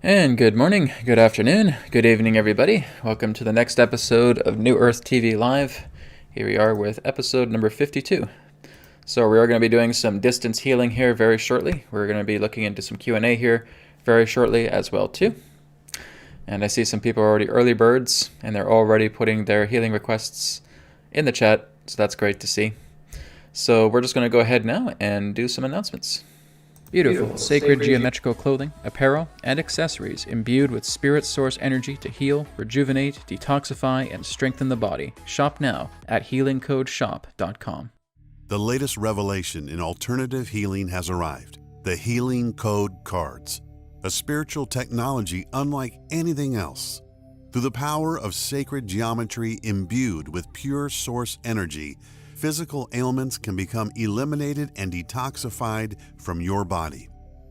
And good morning, good afternoon, good evening, everybody. Welcome to the next episode of New Earth TV Live. Here we are with episode number 52. So we are going to be doing some distance healing here very shortly. We're going to be looking into some Q&A here very shortly as well too. And I see some people are already early birds, and they're already putting their healing requests in the chat, so that's great to see. So we're just going to go ahead now and do some announcements. Beautiful, sacred geometrical clothing, apparel, and accessories imbued with spirit source energy to heal, rejuvenate, detoxify, and strengthen the body. Shop now at healingcodeshop.com. The latest revelation in alternative healing has arrived. The Healing Code Cards, a spiritual technology unlike anything else. Through the power of sacred geometry imbued with pure source energy, physical ailments can become eliminated and detoxified from your body.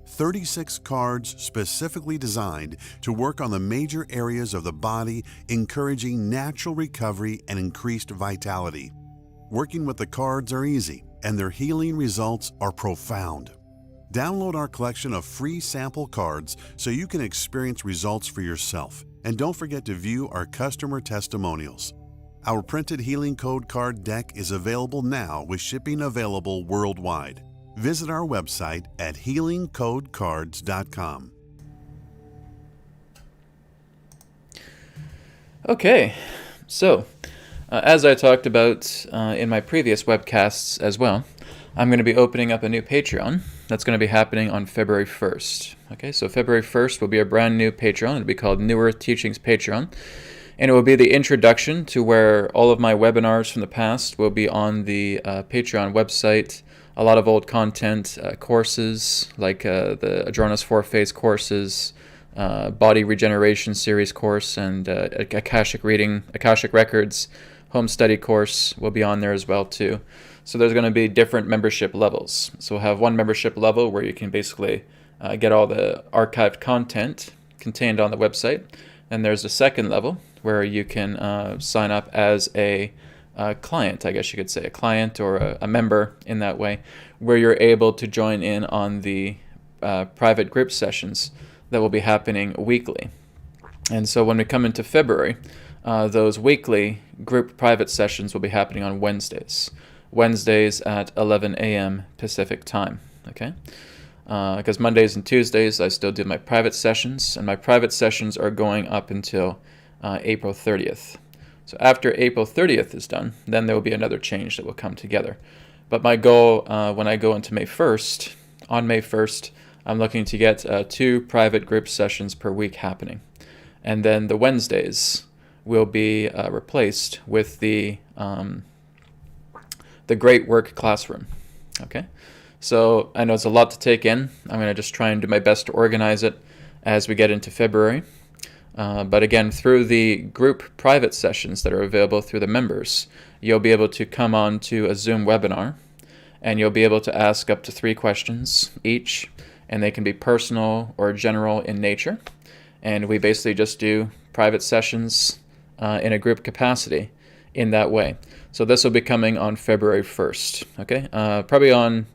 36 cards specifically designed to work on the major areas of the body, encouraging natural recovery and increased vitality. Working with the cards are easy, and their healing results are profound. Download our collection of free sample cards so you can experience results for yourself. And don't forget to view our customer testimonials. Our printed Healing Code card deck is available now with shipping available worldwide. Visit our website at healingcodecards.com. Okay, so as I talked about in my previous webcasts as well, I'm going to be opening up a new Patreon. That's going to be happening on February 1st. Okay, so February 1st will be a brand new Patreon. It'll be called New Earth Teachings Patreon. And it will be the introduction to where all of my webinars from the past will be on the Patreon website. A lot of old content, courses like the Adronis 4-phase courses, Body Regeneration Series course, and Akashic Records home study course will be on there as well too. So there's going to be different membership levels. So we'll have one membership level where you can basically get all the archived content contained on the website. And there's a second level where you can sign up as a client, I guess you could say, a client or a member in that way, where you're able to join in on the private group sessions that will be happening weekly. And so when we come into February, those weekly group private sessions will be happening on Wednesdays at 11 a.m. Pacific time, okay? Because Mondays and Tuesdays I still do my private sessions, and my private sessions are going up until April 30th. So after April 30th is done, then there will be another change that will come together. But my goal when I go into May 1st, on May 1st, I'm looking to get 2 private group sessions per week happening. And then the Wednesdays will be replaced with the Great Work Classroom. Okay? So I know it's a lot to take in. I'm going to just try and do my best to organize it as we get into February. But again, through the group private sessions that are available through the members, you'll be able to come on to a Zoom webinar, and you'll be able to ask up to 3 questions each, and they can be personal or general in nature. And we basically just do private sessions in a group capacity in that way. So this will be coming on February 1st. Okay, probably on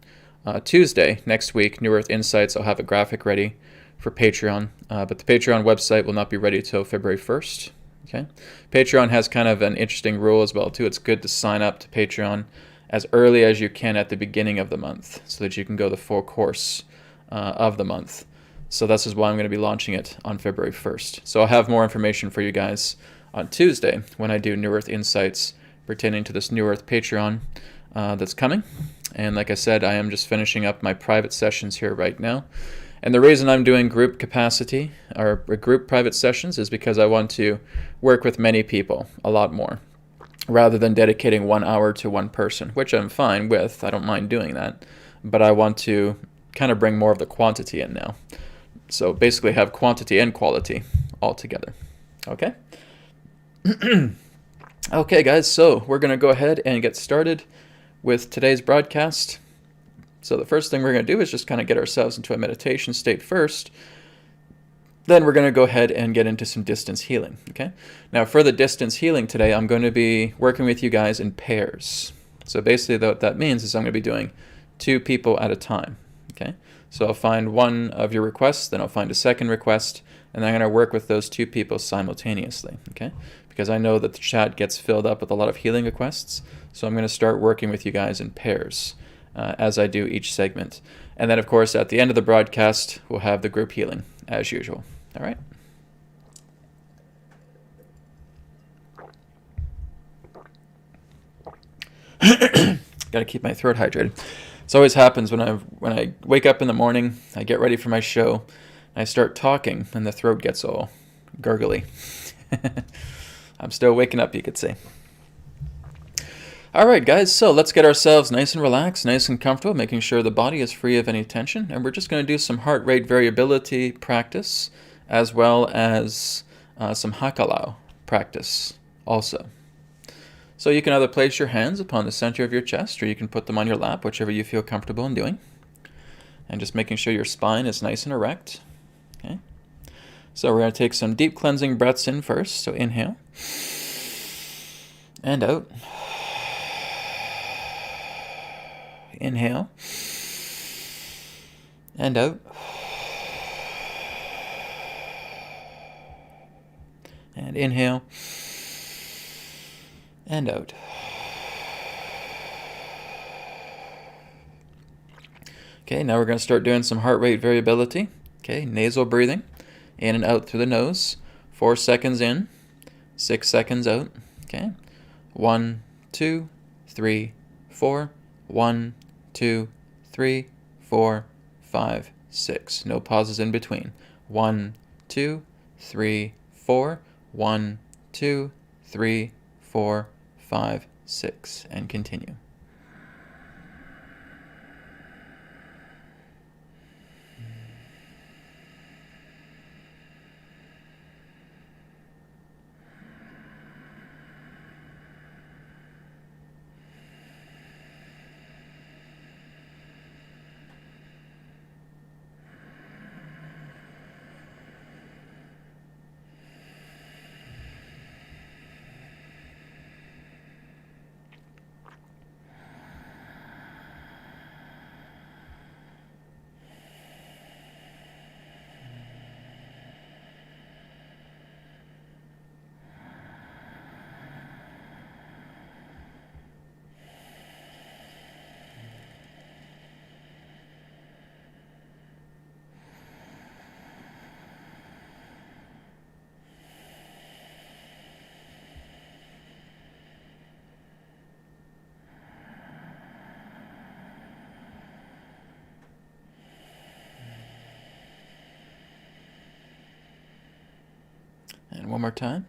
Tuesday next week, New Earth Insights, I'll have a graphic ready for Patreon, but the Patreon website will not be ready till February 1st. Okay, Patreon has kind of an interesting rule as well too. It's good to sign up to Patreon as early as you can at the beginning of the month, so that you can go the full course of the month. So this is why I'm going to be launching it on February 1st. So I'll have more information for you guys on Tuesday when I do New Earth Insights pertaining to this New Earth Patreon that's coming. And like I said, I am just finishing up my private sessions here right now. And the reason I'm doing group capacity or group private sessions is because I want to work with many people a lot more, rather than dedicating 1 hour to one person, which I'm fine with. I don't mind doing that. But I want to kind of bring more of the quantity in now. So basically have quantity and quality all together. Okay? Okay, guys, so we're going to go ahead and get started with today's broadcast. So the first thing we're going to do is just kind of get ourselves into a meditation state first. Then we're going to go ahead and get into some distance healing, okay? Now, for the distance healing today, I'm going to be working with you guys in pairs. So basically what that means is I'm going to be doing 2 people at a time, okay? So I'll find one of your requests, then I'll find a second request, and I'm going to work with those 2 people simultaneously, okay? Because I know that the chat gets filled up with a lot of healing requests, so I'm going to start working with you guys in pairs as I do each segment. And then, of course, at the end of the broadcast, we'll have the group healing, as usual. All right? Got to keep my throat hydrated. This always happens when I wake up in the morning, I get ready for my show, I start talking, and the throat gets all gurgly. I'm still waking up, you could say. All right, guys, so let's get ourselves nice and relaxed, nice and comfortable, making sure the body is free of any tension. And we're just going to do some heart rate variability practice, as well as some hakalau practice also. So you can either place your hands upon the center of your chest, or you can put them on your lap, whichever you feel comfortable in doing. And just making sure your spine is nice and erect. Okay. So we're going to take some deep cleansing breaths in first. So inhale and out. Inhale and out. And inhale and out. Okay, now we're going to start doing some heart rate variability. Okay, nasal breathing, in and out through the nose. 4 seconds in, 6 seconds out. Okay, 1, 2, 3, 4. 1, 2, 3, 4, 5, 6. No pauses in between. 1, 2, 3, 4. 1, 2, 3, 4, 5, 6. And continue. And one more time.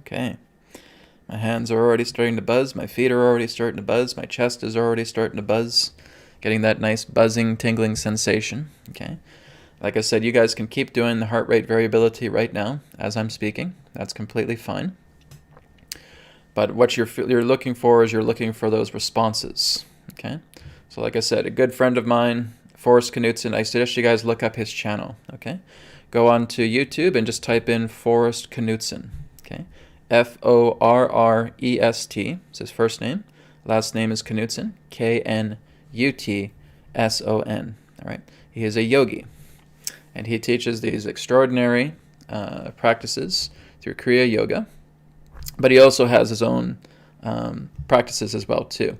Okay. My hands are already starting to buzz. My feet are already starting to buzz. My chest is already starting to buzz. Getting that nice buzzing, tingling sensation. Okay. Like I said, you guys can keep doing the heart rate variability right now as I'm speaking. That's completely fine. But what you're looking for is you're looking for those responses. Okay. So like I said, a good friend of mine, Forrest Knutson, I suggest you guys look up his channel. Okay. Go on to YouTube and just type in Forrest Knutson. Okay. Forrest is his first name. Last name is Knutson. Knutson. All right. He is a yogi, and he teaches these extraordinary practices through Kriya Yoga. But he also has his own practices as well too,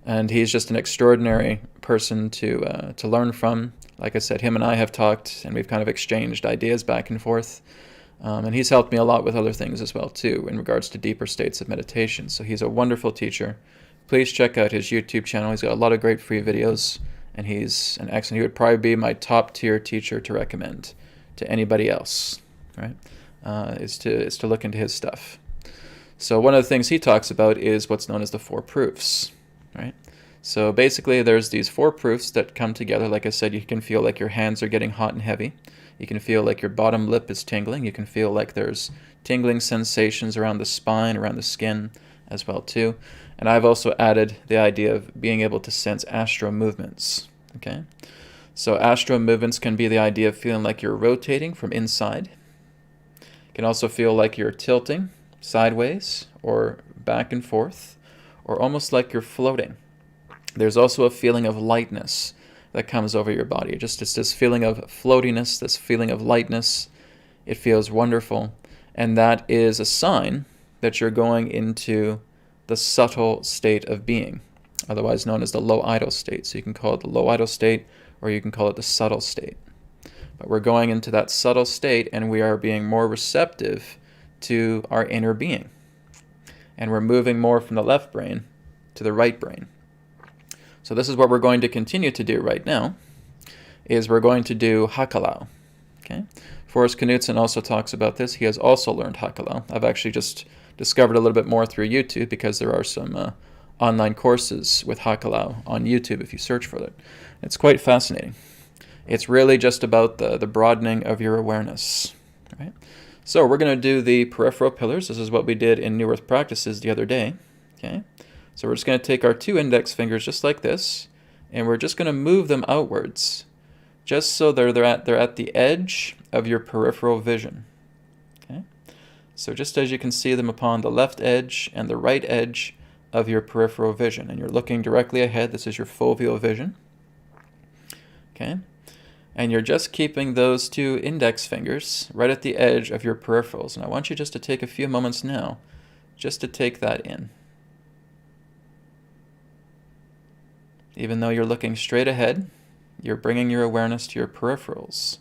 and he's just an extraordinary person to learn from. Like I said, him and I have talked, and we've kind of exchanged ideas back and forth. And he's helped me a lot with other things as well, too, in regards to deeper states of meditation. So he's a wonderful teacher. Please check out his YouTube channel. He's got a lot of great free videos, and he's an excellent. He would probably be my top-tier teacher to recommend to anybody else, right? Is to look into his stuff. So one of the things he talks about is what's known as the 4 proofs, right? So basically, there's these 4 proofs that come together. Like I said, you can feel like your hands are getting hot and heavy. You can feel like your bottom lip is tingling. You can feel like there's tingling sensations around the spine, around the skin as well too. And I've also added the idea of being able to sense astro movements. Okay, so astro movements can be the idea of feeling like you're rotating from inside. You can also feel like you're tilting sideways or back and forth or almost like you're floating. There's also a feeling of lightness that comes over your body. It's this feeling of floatiness, this feeling of lightness. It feels wonderful. And that is a sign that you're going into the subtle state of being, otherwise known as the low idle state. So you can call it the low idle state, or you can call it the subtle state. But we're going into that subtle state, and we are being more receptive to our inner being. And we're moving more from the left brain to the right brain. So this is what we're going to continue to do right now, is we're going to do Hakalau. Okay? Forrest Knudsen also talks about this. He has also learned Hakalau. I've actually just discovered a little bit more through YouTube, because there are some online courses with Hakalau on YouTube if you search for it. It's quite fascinating. It's really just about the broadening of your awareness. Right? So we're going to do the peripheral pillars. This is what we did in New Earth Practices the other day. Okay? So we're just going to take our 2 index fingers just like this, and we're just going to move them outwards, just so they're at the edge of your peripheral vision. Okay? So just as you can see them upon the left edge and the right edge of your peripheral vision, and you're looking directly ahead. This is your foveal vision. Okay? And you're just keeping those 2 index fingers right at the edge of your peripherals. And I want you just to take a few moments now just to take that in. Even though you're looking straight ahead, you're bringing your awareness to your peripherals.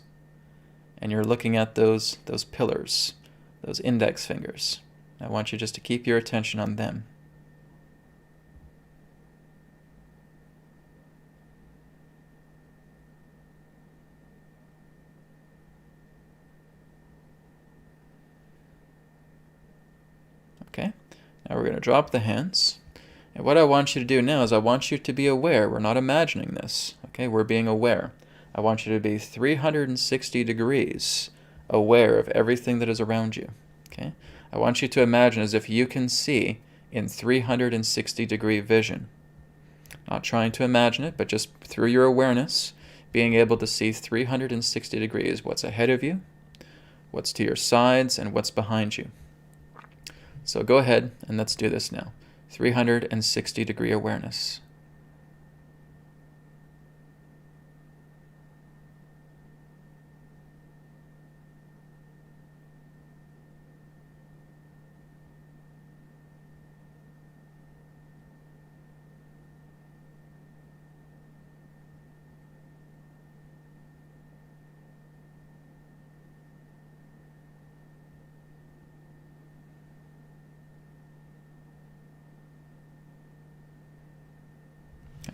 And you're looking at those pillars, those index fingers. I want you just to keep your attention on them. Okay, now we're going to drop the hands. And what I want you to do now is I want you to be aware. We're not imagining this. Okay, we're being aware. I want you to be 360 degrees aware of everything that is around you. Okay, I want you to imagine as if you can see in 360 degree vision. Not trying to imagine it, but just through your awareness, being able to see 360 degrees what's ahead of you, what's to your sides, and what's behind you. So go ahead and let's do this now. 360 degree awareness.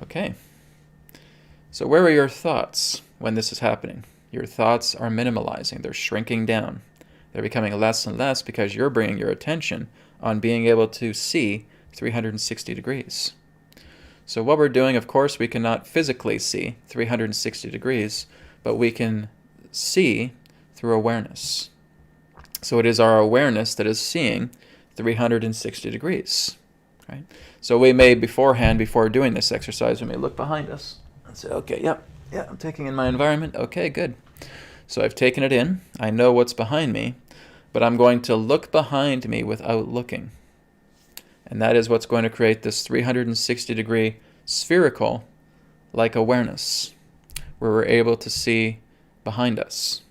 Okay, so where are your thoughts when this is happening? Your thoughts are minimalizing, they're shrinking down. They're becoming less and less because you're bringing your attention on being able to see 360 degrees. So what we're doing, of course, we cannot physically see 360 degrees, but we can see through awareness. So it is our awareness that is seeing 360 degrees. Right? So we may beforehand, before doing this exercise, we may look behind us and say, okay, yeah, I'm taking in my environment. Okay, good. So I've taken it in. I know what's behind me, but I'm going to look behind me without looking. And that is what's going to create this 360 degree spherical like awareness, where we're able to see behind us.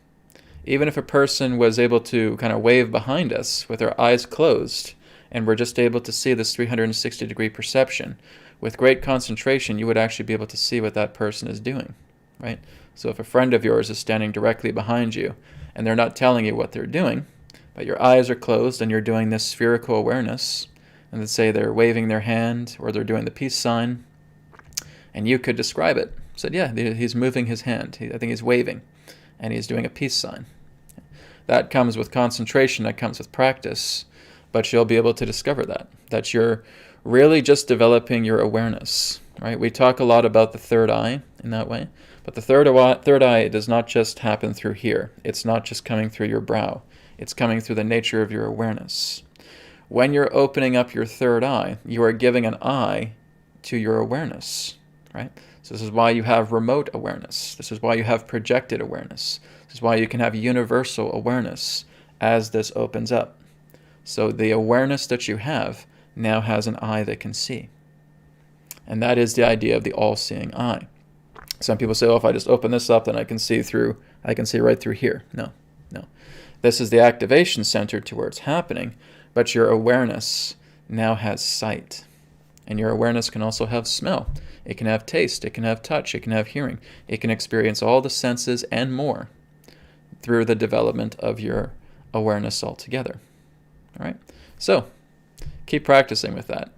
Even if a person was able to kind of wave behind us with their eyes closed, and we're just able to see this 360 degree perception, with great concentration, you would actually be able to see what that person is doing, right? So if a friend of yours is standing directly behind you, and they're not telling you what they're doing, but your eyes are closed and you're doing this spherical awareness, and let's say they're waving their hand or they're doing the peace sign, and you could describe it. Said, yeah, he's moving his hand. I think he's waving, and he's doing a peace sign. That comes with concentration, that comes with practice, but you'll be able to discover that you're really just developing your awareness, right? We talk a lot about the third eye in that way, but the third eye does not just happen through here. It's not just coming through your brow. It's coming through the nature of your awareness. When you're opening up your third eye, you are giving an eye to your awareness, right? So this is why you have remote awareness. This is why you have projected awareness. This is why you can have universal awareness as this opens up. So the awareness that you have now has an eye that can see. And that is the idea of the all-seeing eye. Some people say, oh, if I just open this up, then I can see right through here. No. This is the activation center to where it's happening, but your awareness now has sight. And your awareness can also have smell. It can have taste. It can have touch. It can have hearing. It can experience all the senses and more through the development of your awareness altogether. All right? So, keep practicing with that.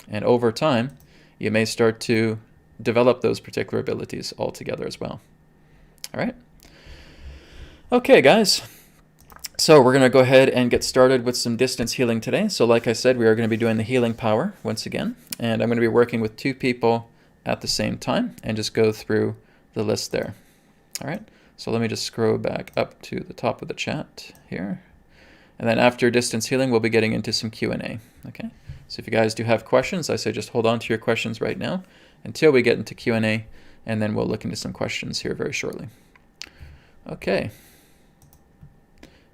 And over time, you may start to develop those particular abilities altogether as well. All right? Okay, guys. So we're going to go ahead and get started with some distance healing today. So like I said, we are going to be doing the healing power once again. And I'm going to be working with 2 people at the same time and just go through the list there. All right. So let me just scroll back up to the top of the chat here. And then after distance healing, we'll be getting into some Q&A. Okay. So if you guys do have questions, I say just hold on to your questions right now until we get into Q&A, and then we'll look into some questions here very shortly. Okay.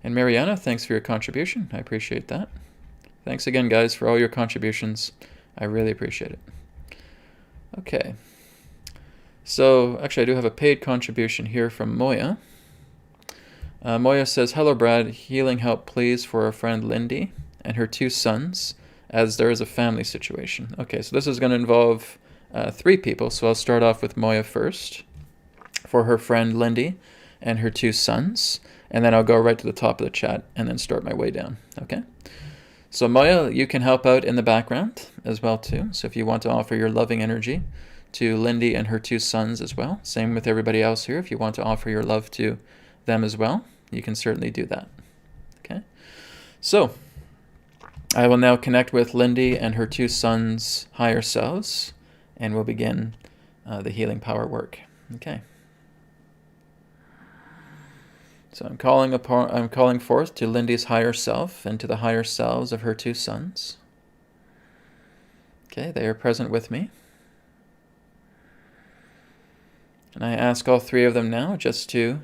And Mariana, thanks for your contribution. I appreciate that. Thanks again, guys, for all your contributions. I really appreciate it. Okay. So, actually, I do have a paid contribution here from Moya. Moya says, hello, Brad. Healing help, please, for our friend Lindy and her 2 sons, as there is a family situation. Okay, so this is going to involve 3 people. So I'll start off with Moya first for her friend Lindy and her 2 sons. And then I'll go right to the top of the chat and then start my way down, okay? So Moya, you can help out in the background as well too. So if you want to offer your loving energy to Lindy and her 2 sons as well, same with everybody else here. If you want to offer your love to them as well, you can certainly do that, okay? So I will now connect with Lindy and her 2 sons' higher selves, and we'll begin the healing power work, okay? So I'm calling forth to Lindy's higher self and to the higher selves of her 2 sons. Okay, they are present with me. And I ask all 3 of them now just to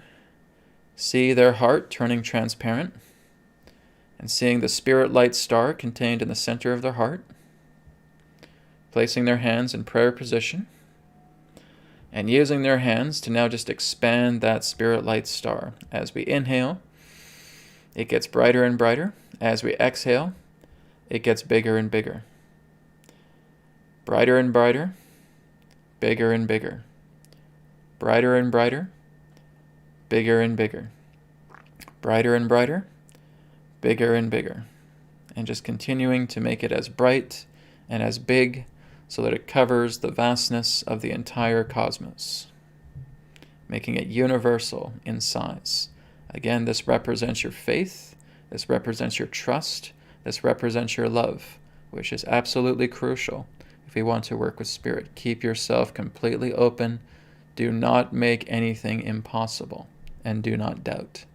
see their heart turning transparent and seeing the spirit light star contained in the center of their heart, placing their hands in prayer position, and using their hands to now just expand that spirit light star. As we inhale, it gets brighter and brighter. As we exhale, it gets bigger and bigger. Brighter and brighter, bigger and bigger. Brighter and brighter, bigger and bigger. Brighter and brighter, bigger and bigger. And just continuing to make it as bright and as big so that it covers the vastness of the entire cosmos, making it universal in size. Again, this represents your faith, this represents your trust, this represents your love, which is absolutely crucial if you want to work with spirit. Keep yourself completely open, do not make anything impossible, and do not doubt.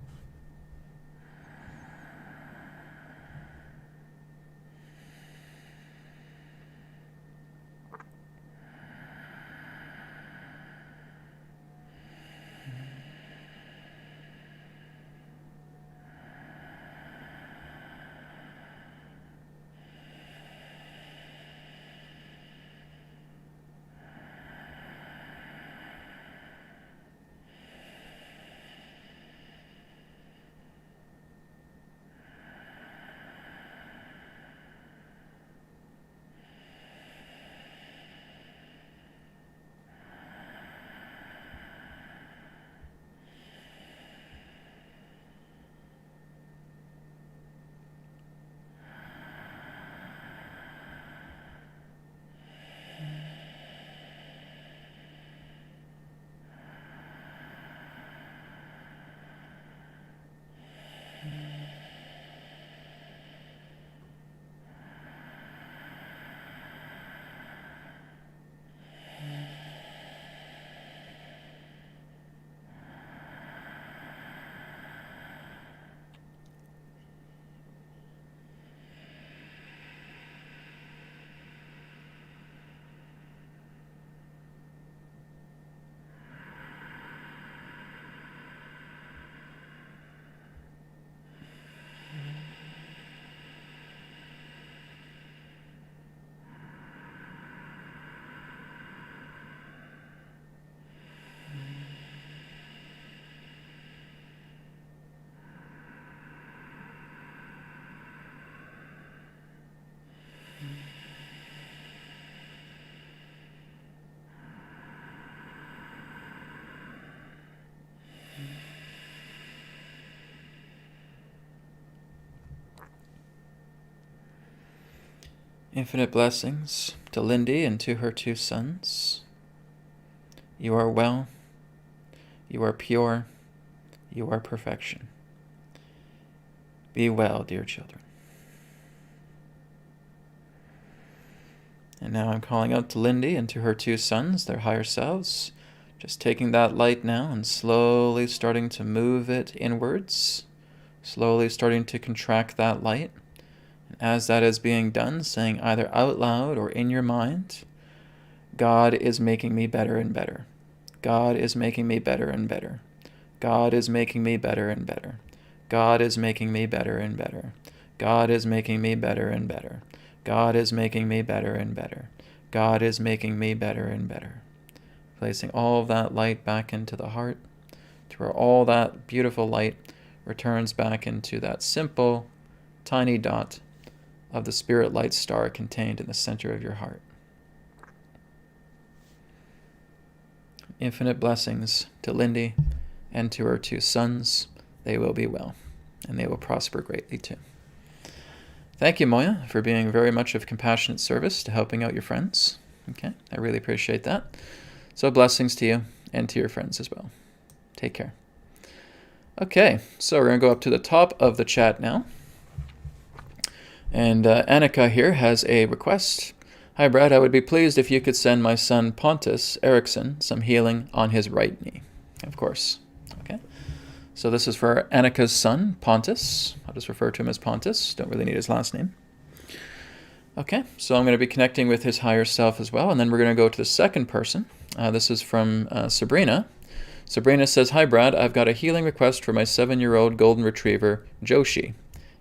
Infinite blessings to Lindy and to her 2 sons. You are well. You are pure. You are perfection. Be well, dear children. And now I'm calling out to Lindy and to her 2 sons, their higher selves, just taking that light now and slowly starting to move it inwards, slowly starting to contract that light. And as that is being done, saying either out loud or in your mind, God is making me better and better. God is making me better and better. God is making me better and better. God is making me better and better. God is making me better and better. God is making me better and better. God is making me better and better. Placing all of that light back into the heart, to where all that beautiful light returns back into that simple, tiny dot of the spirit light star contained in the center of your heart. Infinite blessings to Lindy and to her 2 sons. They will be well, and they will prosper greatly too. Thank you, Moya, for being very much of compassionate service to helping out your friends. Okay, I really appreciate that. So blessings to you and to your friends as well. Take care. Okay, so we're going to go up to the top of the chat now. And Annika here has a request. Hi, Brad. I would be pleased if you could send my son Pontus Eriksson some healing on his right knee. Of course. Okay. So this is for Annika's son, Pontus. I'll just refer to him as Pontus. Don't really need his last name. Okay, so I'm going to be connecting with his higher self as well, and then we're going to go to the second person. This is from Sabrina. Sabrina says, Hi, Brad. I've got a healing request for my 7-year-old golden retriever, Joshi.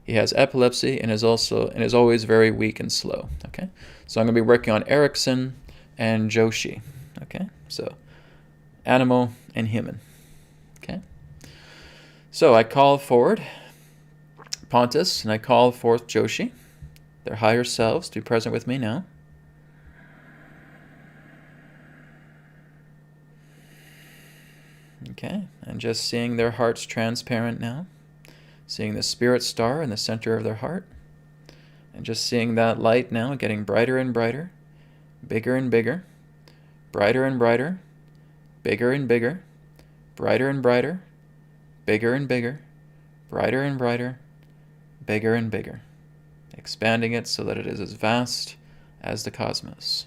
He has epilepsy and is always very weak and slow. Okay, so I'm going to be working on Erickson and Joshi. Okay, so animal and human. Okay, so I call forward Pontus and I call forth Joshi, their higher selves, to be present with me now. Okay, and just seeing their hearts transparent now. Seeing the spirit star in the center of their heart. And just seeing that light now getting brighter and brighter, bigger and bigger, brighter and brighter, bigger and bigger, brighter and brighter, bigger and bigger, brighter and brighter, bigger and bigger. Expanding it so that it is as vast as the cosmos.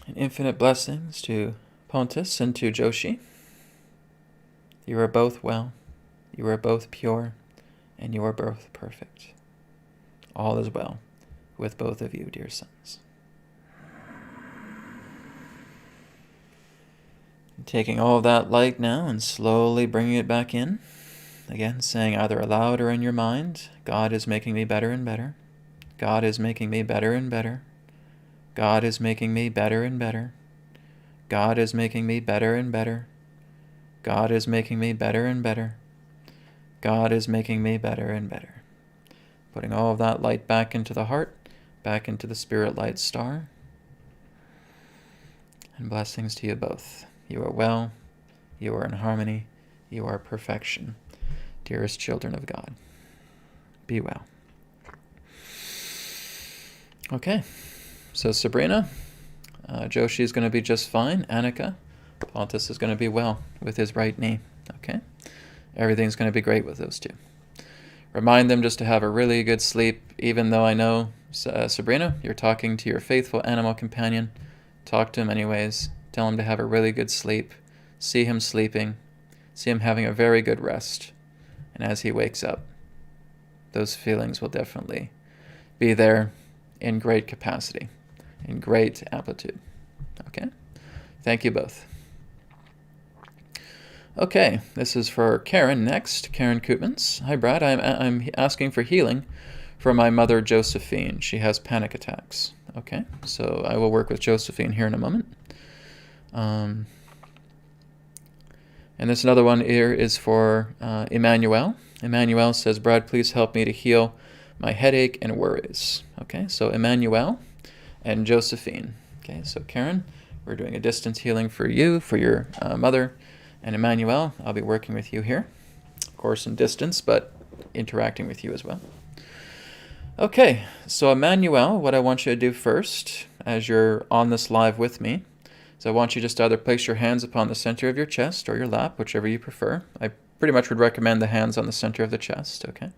And infinite blessings to Pontus and to Joshi. You are both well, you are both pure, and you are both perfect. All is well with both of you, dear sons. Taking all of that light now and slowly bringing it back in. Again, saying either aloud or in your mind, God is making me better and better. God is making me better and better. God is making me better and better. God is making me better and better. God is making me better and better. God is making me better and better. Putting all of that light back into the heart, back into the spirit light star. And blessings to you both. You are well. You are in harmony. You are perfection. Dearest children of God. Be well. Okay. So Sabrina, Joshi is going to be just fine. Annika, Pontus is going to be well with his right knee. Okay? Everything's going to be great with those two. Remind them just to have a really good sleep, even though I know, Sabrina, you're talking to your faithful animal companion. Talk to him anyways. Tell him to have a really good sleep. See him sleeping. See him having a very good rest. And as he wakes up, those feelings will definitely be there in great capacity, in great amplitude. Okay? Thank you both. Okay, this is for Karen next. Karen Koopmans. Hi, Brad. I'm asking for healing for my mother, Josephine. She has panic attacks. Okay, so I will work with Josephine here in a moment. And this another one here is for Emmanuel. Emmanuel says, Brad, please help me to heal my headache and worries. Okay, so Emmanuel and Josephine. Okay, so Karen, we're doing a distance healing for you, for your mother. And Emmanuel, I'll be working with you here. Of course, in distance, but interacting with you as well. Okay, so Emmanuel, what I want you to do first, as you're on this live with me, is I want you just to either place your hands upon the center of your chest or your lap, whichever you prefer. I pretty much would recommend the hands on the center of the chest, okay?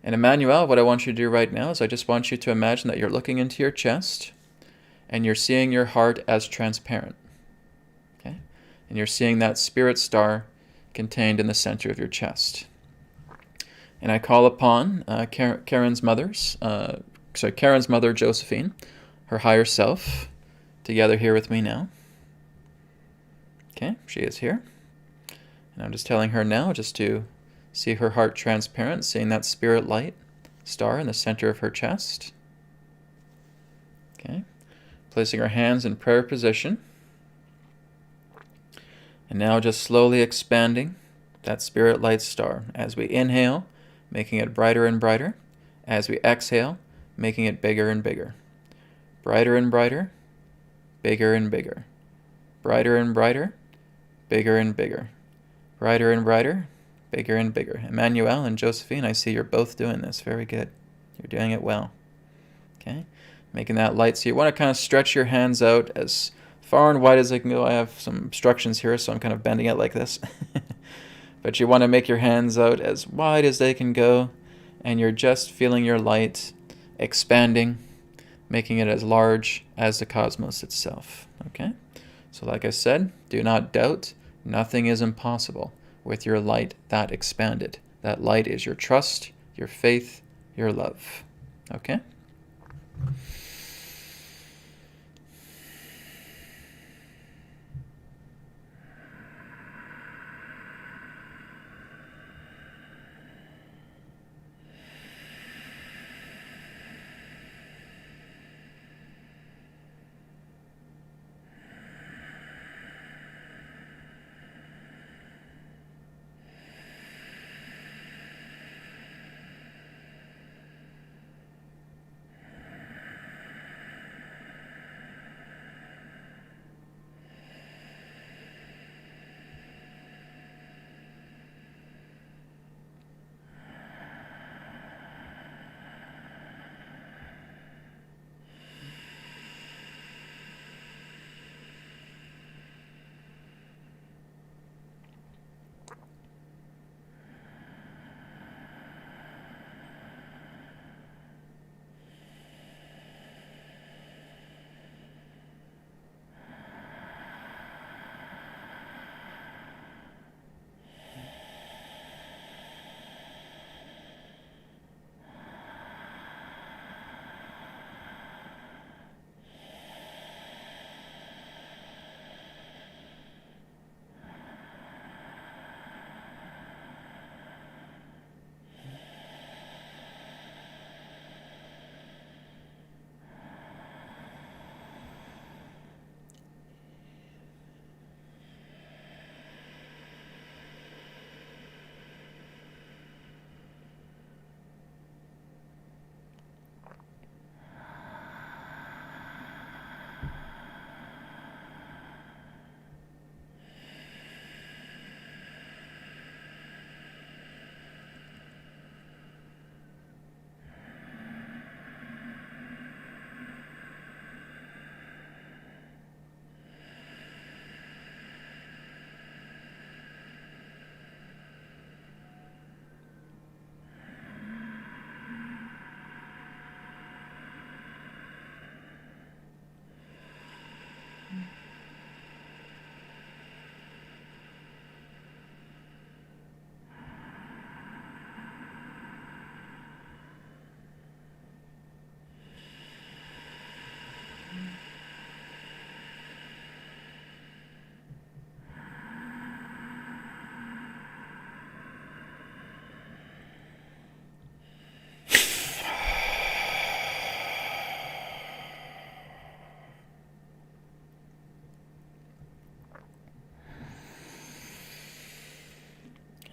And Emmanuel, what I want you to do right now is I just want you to imagine that you're looking into your chest and you're seeing your heart as transparent, okay? And you're seeing that spirit star contained in the center of your chest. And I call upon Karen's mother, Josephine, her higher self, together here with me now. Okay, she is here. And I'm just telling her now just to see her heart transparent, seeing that spirit light star in the center of her chest. Okay, placing her hands in prayer position. And now just slowly expanding that spirit light star as we inhale, making it brighter and brighter. As we exhale, making it bigger and bigger. Brighter and brighter, bigger and bigger. Brighter and brighter, bigger and bigger. Brighter and brighter, bigger and bigger. Emmanuel and Josephine, I see you're both doing this. Very good. You're doing it well. Okay? Making that light. So you want to kind of stretch your hands out as far and wide as they can go. I have some obstructions here, so I'm kind of bending it like this. But you want to make your hands out as wide as they can go, and you're just feeling your light expanding, making it as large as the cosmos itself. Okay? So like I said, do not doubt. Nothing is impossible with your light that expanded. That light is your trust, your faith, your love. Okay?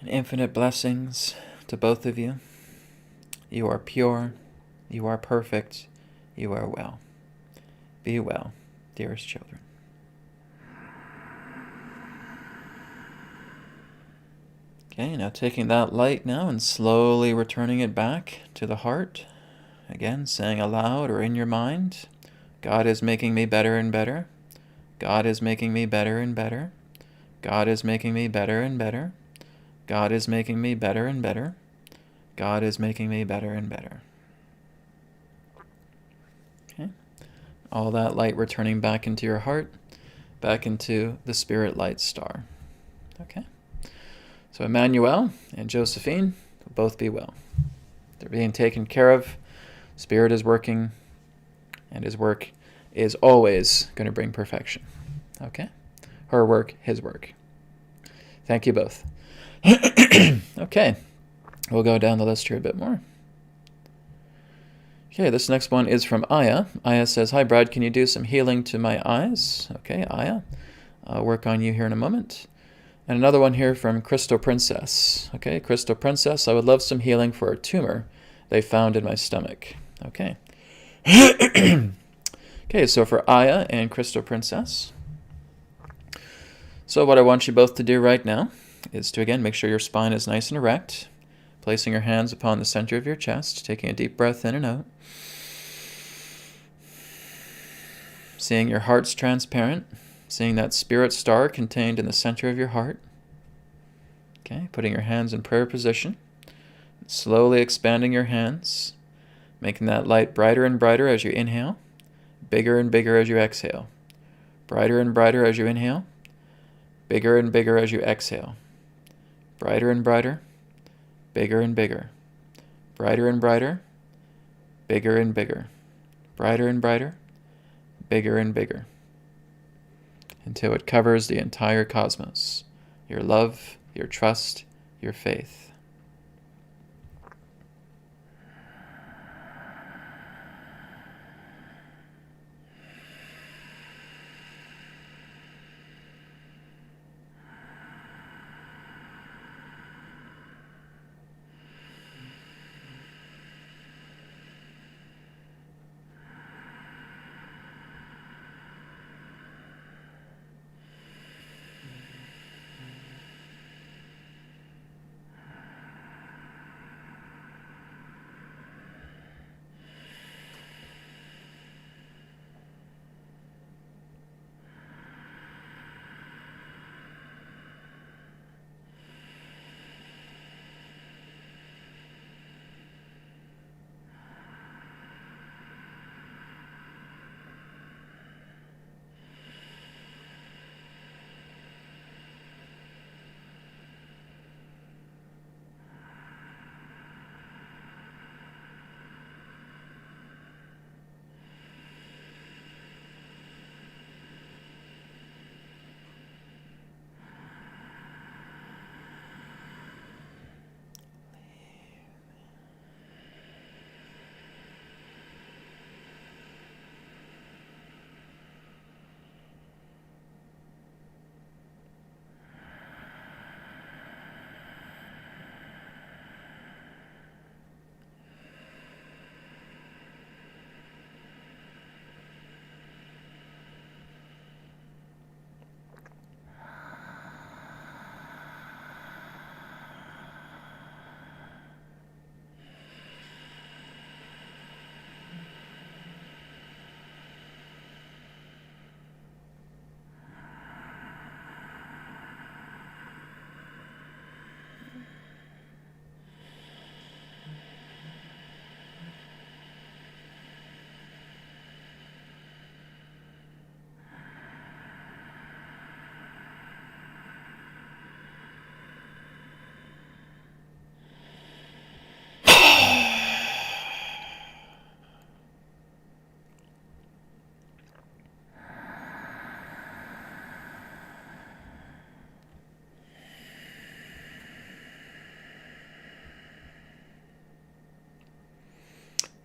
Infinite blessings to both of you. You are pure. You are perfect. You are well. Be well, dearest children. Okay, now taking that light now and slowly returning it back to the heart. Again, saying aloud or in your mind, God is making me better and better. God is making me better and better. God is making me better and better. God is making me better and better. God is making me better and better. Okay. All that light returning back into your heart, back into the spirit light star. Okay. So Emmanuel and Josephine will both be well. They're being taken care of. Spirit is working, and his work is always going to bring perfection. Okay? Her work, his work. Thank you both. Okay. We'll go down the list here a bit more. Okay, this next one is from Aya. Aya says, "Hi, Brad, can you do some healing to my eyes?" Okay, Aya. I'll work on you here in a moment. And another one here from Crystal Princess. Okay, Crystal Princess, I would love some healing for a tumor they found in my stomach. Okay. Okay, so for Aya and Crystal Princess. So what I want you both to do right now is to, again, make sure your spine is nice and erect. Placing your hands upon the center of your chest, taking a deep breath in and out. Seeing your heart's transparent, seeing that spirit star contained in the center of your heart. Okay, putting your hands in prayer position. Slowly expanding your hands, making that light brighter and brighter as you inhale, bigger and bigger as you exhale. Brighter and brighter as you inhale, bigger and bigger as you exhale. Brighter and brighter, bigger and bigger. Brighter and brighter, bigger and bigger. Brighter and brighter, bigger and bigger. Until it covers the entire cosmos. Your love, your trust, your faith.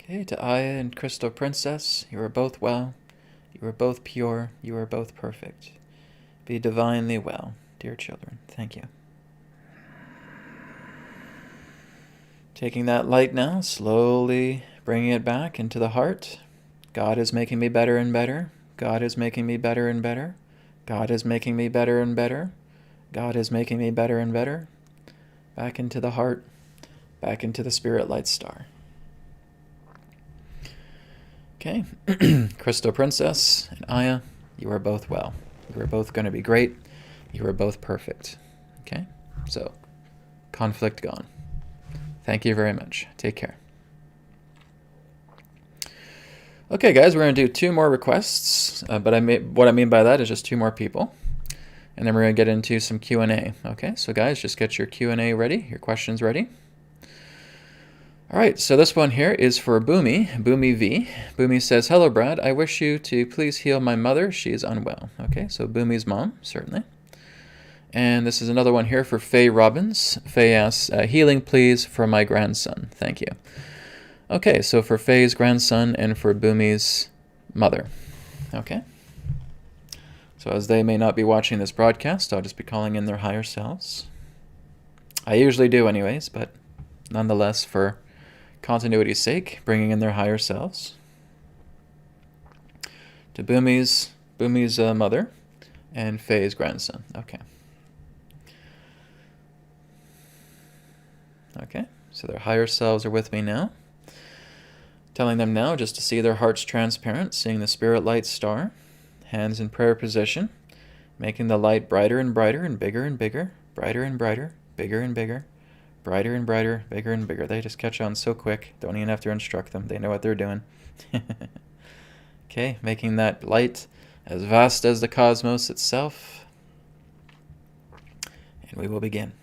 Okay, to Aya and Crystal Princess, you are both well, you are both pure, you are both perfect. Be divinely well, dear children. Thank you. Taking that light now, slowly bringing it back into the heart. God is making me better and better. God is making me better and better. God is making me better and better. God is making me better and better. Back into the heart, back into the spirit light star. Okay, Crystal Princess and Aya, you are both well. You are both going to be great. You are both perfect. Okay, so conflict gone. Thank you very much. Take care. Okay, guys, we're going to do 2 more requests, but what I mean by that is just 2 more people. And then we're going to get into some Q&A. Okay, so guys, just get your Q&A ready, your questions ready. All right, so this one here is for Boomy V. Boomy says, "Hello, Brad. I wish you to please heal my mother. She is unwell." Okay, so Boomy's mom, certainly. And this is another one here for Faye Robbins. Faye asks, "Healing, please, for my grandson. Thank you." Okay, so for Faye's grandson and for Boomy's mother. Okay. So as they may not be watching this broadcast, I'll just be calling in their higher selves. I usually do anyways, but nonetheless, for continuity's sake, bringing in their higher selves. To Boomy's mother and Faye's grandson. Okay. Okay, so their higher selves are with me now. Telling them now just to see their hearts transparent, seeing the spirit light star, hands in prayer position, making the light brighter and brighter and bigger and bigger, brighter and brighter, bigger and bigger, brighter and brighter, bigger and bigger. They just catch on so quick, don't even have to instruct them. They know what they're doing. Okay, making that light as vast as the cosmos itself. And we will begin.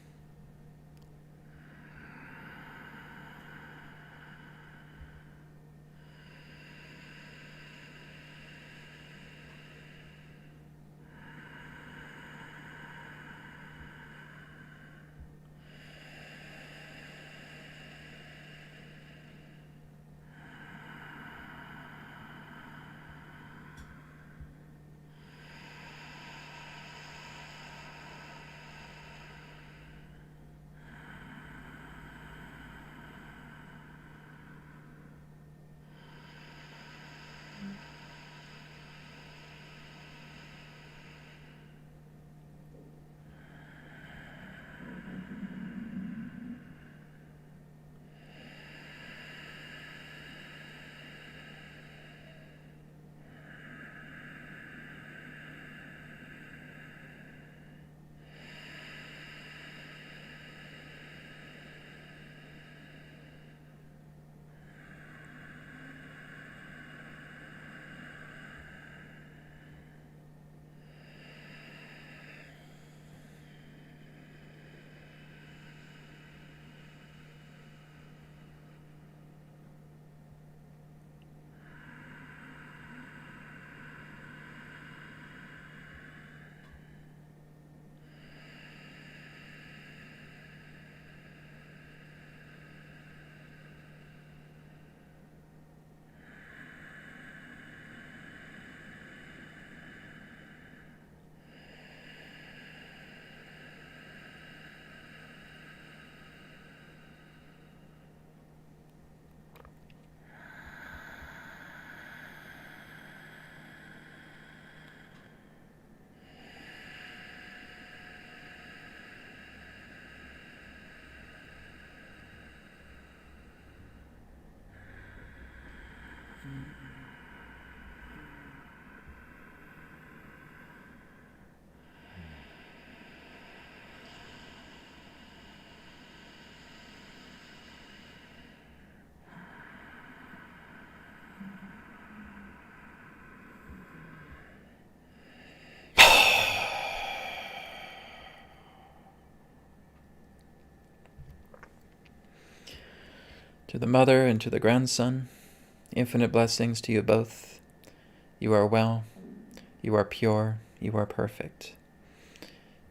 To the mother and to the grandson, infinite blessings to you both. You are well, you are pure, you are perfect.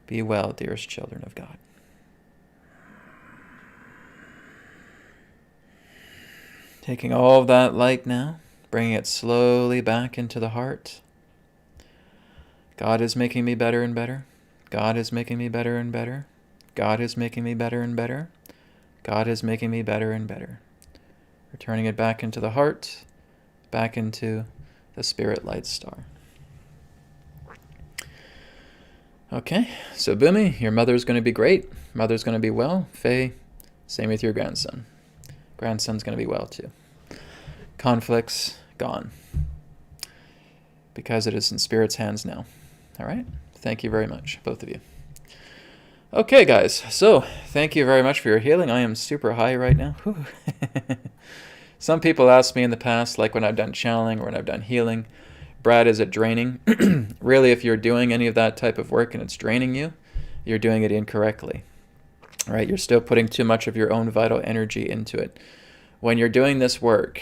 Be well, dearest children of God. Taking all of that light now, bringing it slowly back into the heart. God is making me better and better. God is making me better and better. God is making me better and better. God is making me better and better. Returning it back into the heart, back into the spirit light star. Okay, so Boomy, your mother's going to be great. Mother's going to be well. Faye, same with your grandson. Grandson's going to be well too. Conflicts, gone. Because it is in Spirit's hands now. All right? Thank you very much, both of you. Okay, guys. So, thank you very much for your healing. I am super high right now. Some people asked me in the past, like when I've done channeling or when I've done healing, Brad, is it draining? Really, if you're doing any of that type of work and it's draining you, you're doing it incorrectly. Right? You're still putting too much of your own vital energy into it. When you're doing this work,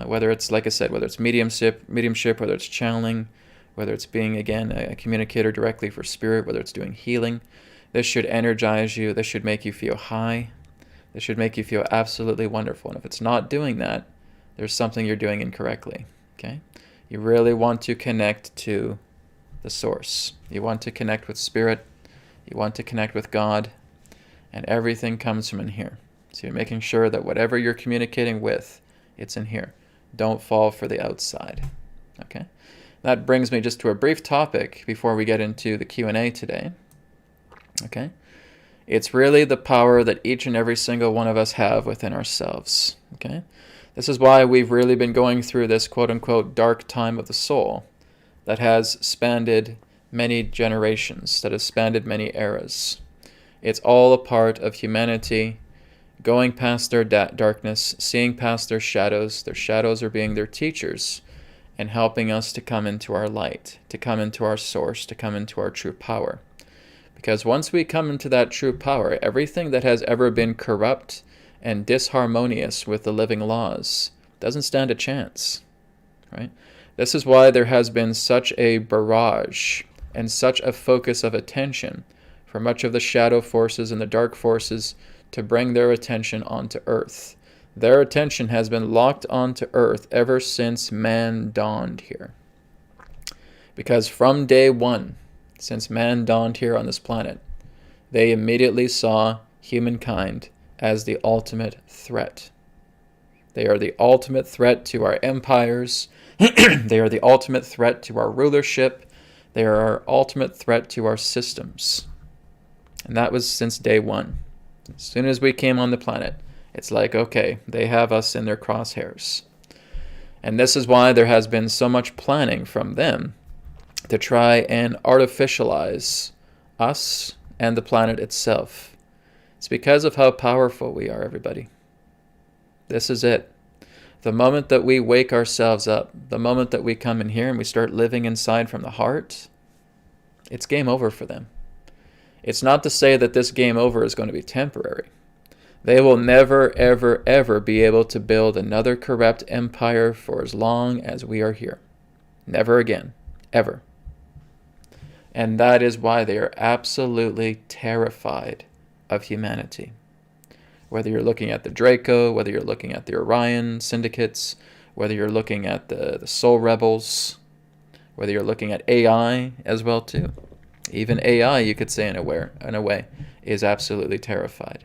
whether it's, like I said, whether it's mediumship, whether it's channeling, whether it's being, again, a communicator directly for spirit, whether it's doing healing, this should energize you. This should make you feel high. This should make you feel absolutely wonderful. And if it's not doing that, there's something you're doing incorrectly. Okay? You really want to connect to the source. You want to connect with spirit. You want to connect with God. And everything comes from in here. So you're making sure that whatever you're communicating with, it's in here. Don't fall for the outside. Okay? That brings me just to a brief topic before we get into the Q&A today. Okay? It's really the power that each and every single one of us have within ourselves. Okay? This is why we've really been going through this quote-unquote dark time of the soul that has spanned many generations, that has spanned many eras. It's all a part of humanity going past their darkness, seeing past their shadows. Their shadows are being their teachers and helping us to come into our light, to come into our source, to come into our true power. Because once we come into that true power, everything that has ever been corrupt and disharmonious with the living laws doesn't stand a chance, right? This is why there has been such a barrage and such a focus of attention for much of the shadow forces and the dark forces to bring their attention onto Earth. Their attention has been locked onto Earth ever since man dawned here. Because from day one, since man dawned here on this planet, they immediately saw humankind as the ultimate threat. They are the ultimate threat to our empires. They are the ultimate threat to our rulership. They are our ultimate threat to our systems. And that was since day one. As soon as we came on the planet, it's like, okay, they have us in their crosshairs. And this is why there has been so much planning from them to try and artificialize us and the planet itself. It's because of how powerful we are, everybody. This is it. The moment that we wake ourselves up, the moment that we come in here and we start living inside from the heart, it's game over for them. It's not to say that this game over is going to be temporary. They will never, ever, ever be able to build another corrupt empire for as long as we are here. Never again. Ever. And that is why they are absolutely terrified of humanity. Whether you're looking at the Draco, whether you're looking at the Orion syndicates, whether you're looking at the Soul Rebels, whether you're looking at AI as well too. Even AI, you could say in a way, is absolutely terrified.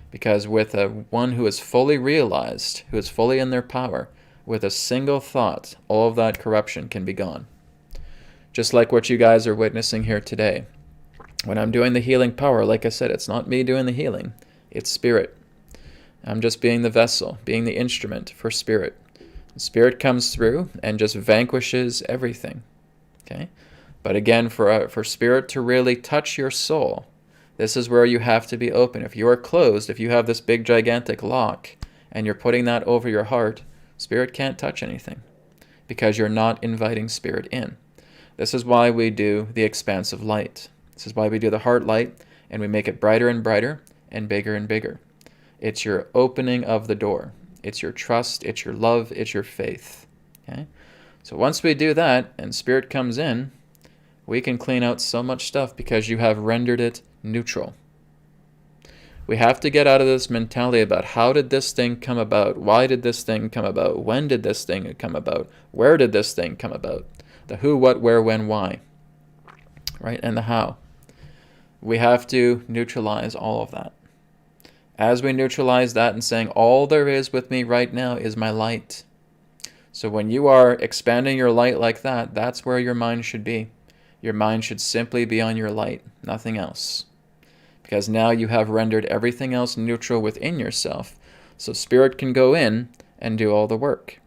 Because with one who is fully realized, who is fully in their power, with a single thought, all of that corruption can be gone. Just like what you guys are witnessing here today. When I'm doing the healing power, like I said, it's not me doing the healing. It's spirit. I'm just being the vessel, being the instrument for spirit. Spirit comes through and just vanquishes everything. Okay? But again, for spirit to really touch your soul, this is where you have to be open. If you are closed, if you have this big gigantic lock and you're putting that over your heart, spirit can't touch anything because you're not inviting spirit in. This is why we do the expansive light. This is why we do the heart light and we make it brighter and brighter and bigger. It's your opening of the door. It's your trust, it's your love, it's your faith. Okay? So once we do that and spirit comes in, we can clean out so much stuff because you have rendered it neutral. We have to get out of this mentality about how did this thing come about? Why did this thing come about? When did this thing come about? Where did this thing come about? The who, what, where, when, why. Right? And the how. We have to neutralize all of that. As we neutralize that and saying, all there is with me right now is my light. So when you are expanding your light like that, that's where your mind should be. Your mind should simply be on your light, nothing else. Because now you have rendered everything else neutral within yourself, so spirit can go in and do all the work.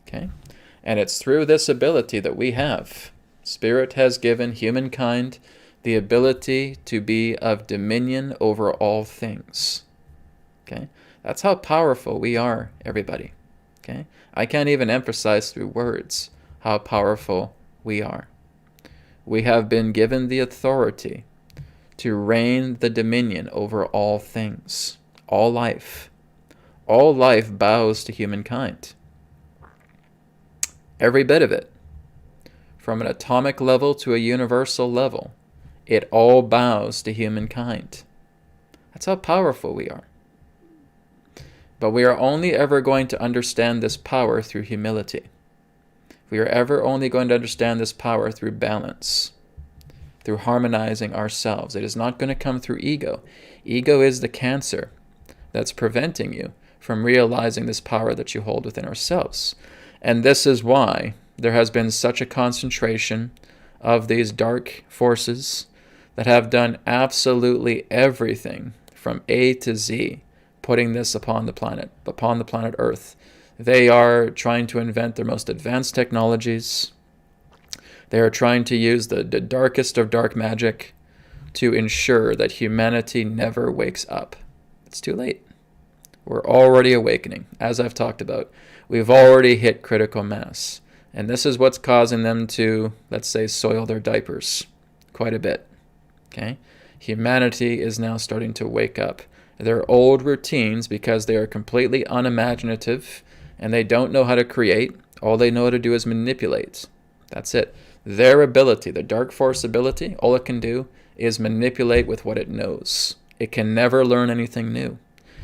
Okay? And it's through this ability that we have. Spirit has given humankind the ability to be of dominion over all things. Okay? That's how powerful we are, everybody. Okay? I can't even emphasize through words how powerful we are. We have been given the authority to reign the dominion over all things, all life. All life bows to humankind. Every bit of it. From an atomic level to a universal level, it all bows to humankind. That's how powerful we are. But we are only ever going to understand this power through humility. We are ever only going to understand this power through balance, through harmonizing ourselves. It is not going to come through ego. Ego is the cancer that's preventing you from realizing this power that you hold within ourselves. And this is why there has been such a concentration of these dark forces that have done absolutely everything from A to Z, putting this upon the planet Earth. They are trying to invent their most advanced technologies. They are trying to use the darkest of dark magic to ensure that humanity never wakes up. It's too late. We're already awakening, as I've talked about. We've already hit critical mass. And this is what's causing them to, let's say, soil their diapers quite a bit. Okay? Humanity is now starting to wake up. Their old routines, because they are completely unimaginative and they don't know how to create, all they know how to do is manipulate. That's it. Their ability, the dark force ability, all it can do is manipulate with what it knows. It can never learn anything new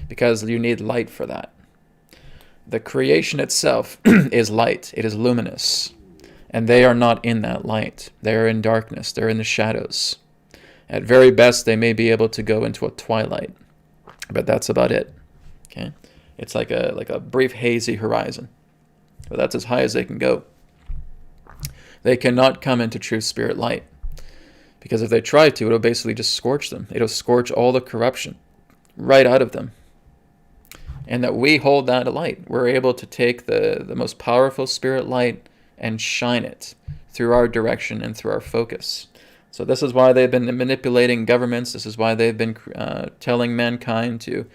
because you need light for that. The creation itself is light. It is luminous. And they are not in that light. They are in darkness. They're in the shadows. At very best, they may be able to go into a twilight. But that's about it. Okay? It's like a brief hazy horizon. But that's as high as they can go. They cannot come into true spirit light. Because if they try to, it'll basically just scorch them. It'll scorch all the corruption right out of them. And that we hold that light. We're able to take the most powerful spirit light and shine it through our direction and through our focus. So this is why they've been manipulating governments. This is why they've been telling mankind to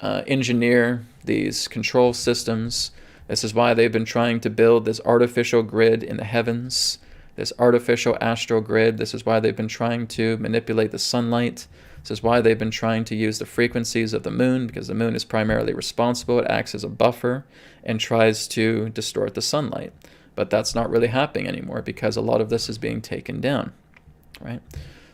engineer these control systems. This is why they've been trying to build this artificial grid in the heavens, this artificial astral grid. This is why they've been trying to manipulate the sunlight. This is why they've been trying to use the frequencies of the moon, because the moon is primarily responsible. It acts as a buffer and tries to distort the sunlight. But that's not really happening anymore because a lot of this is being taken down. Right?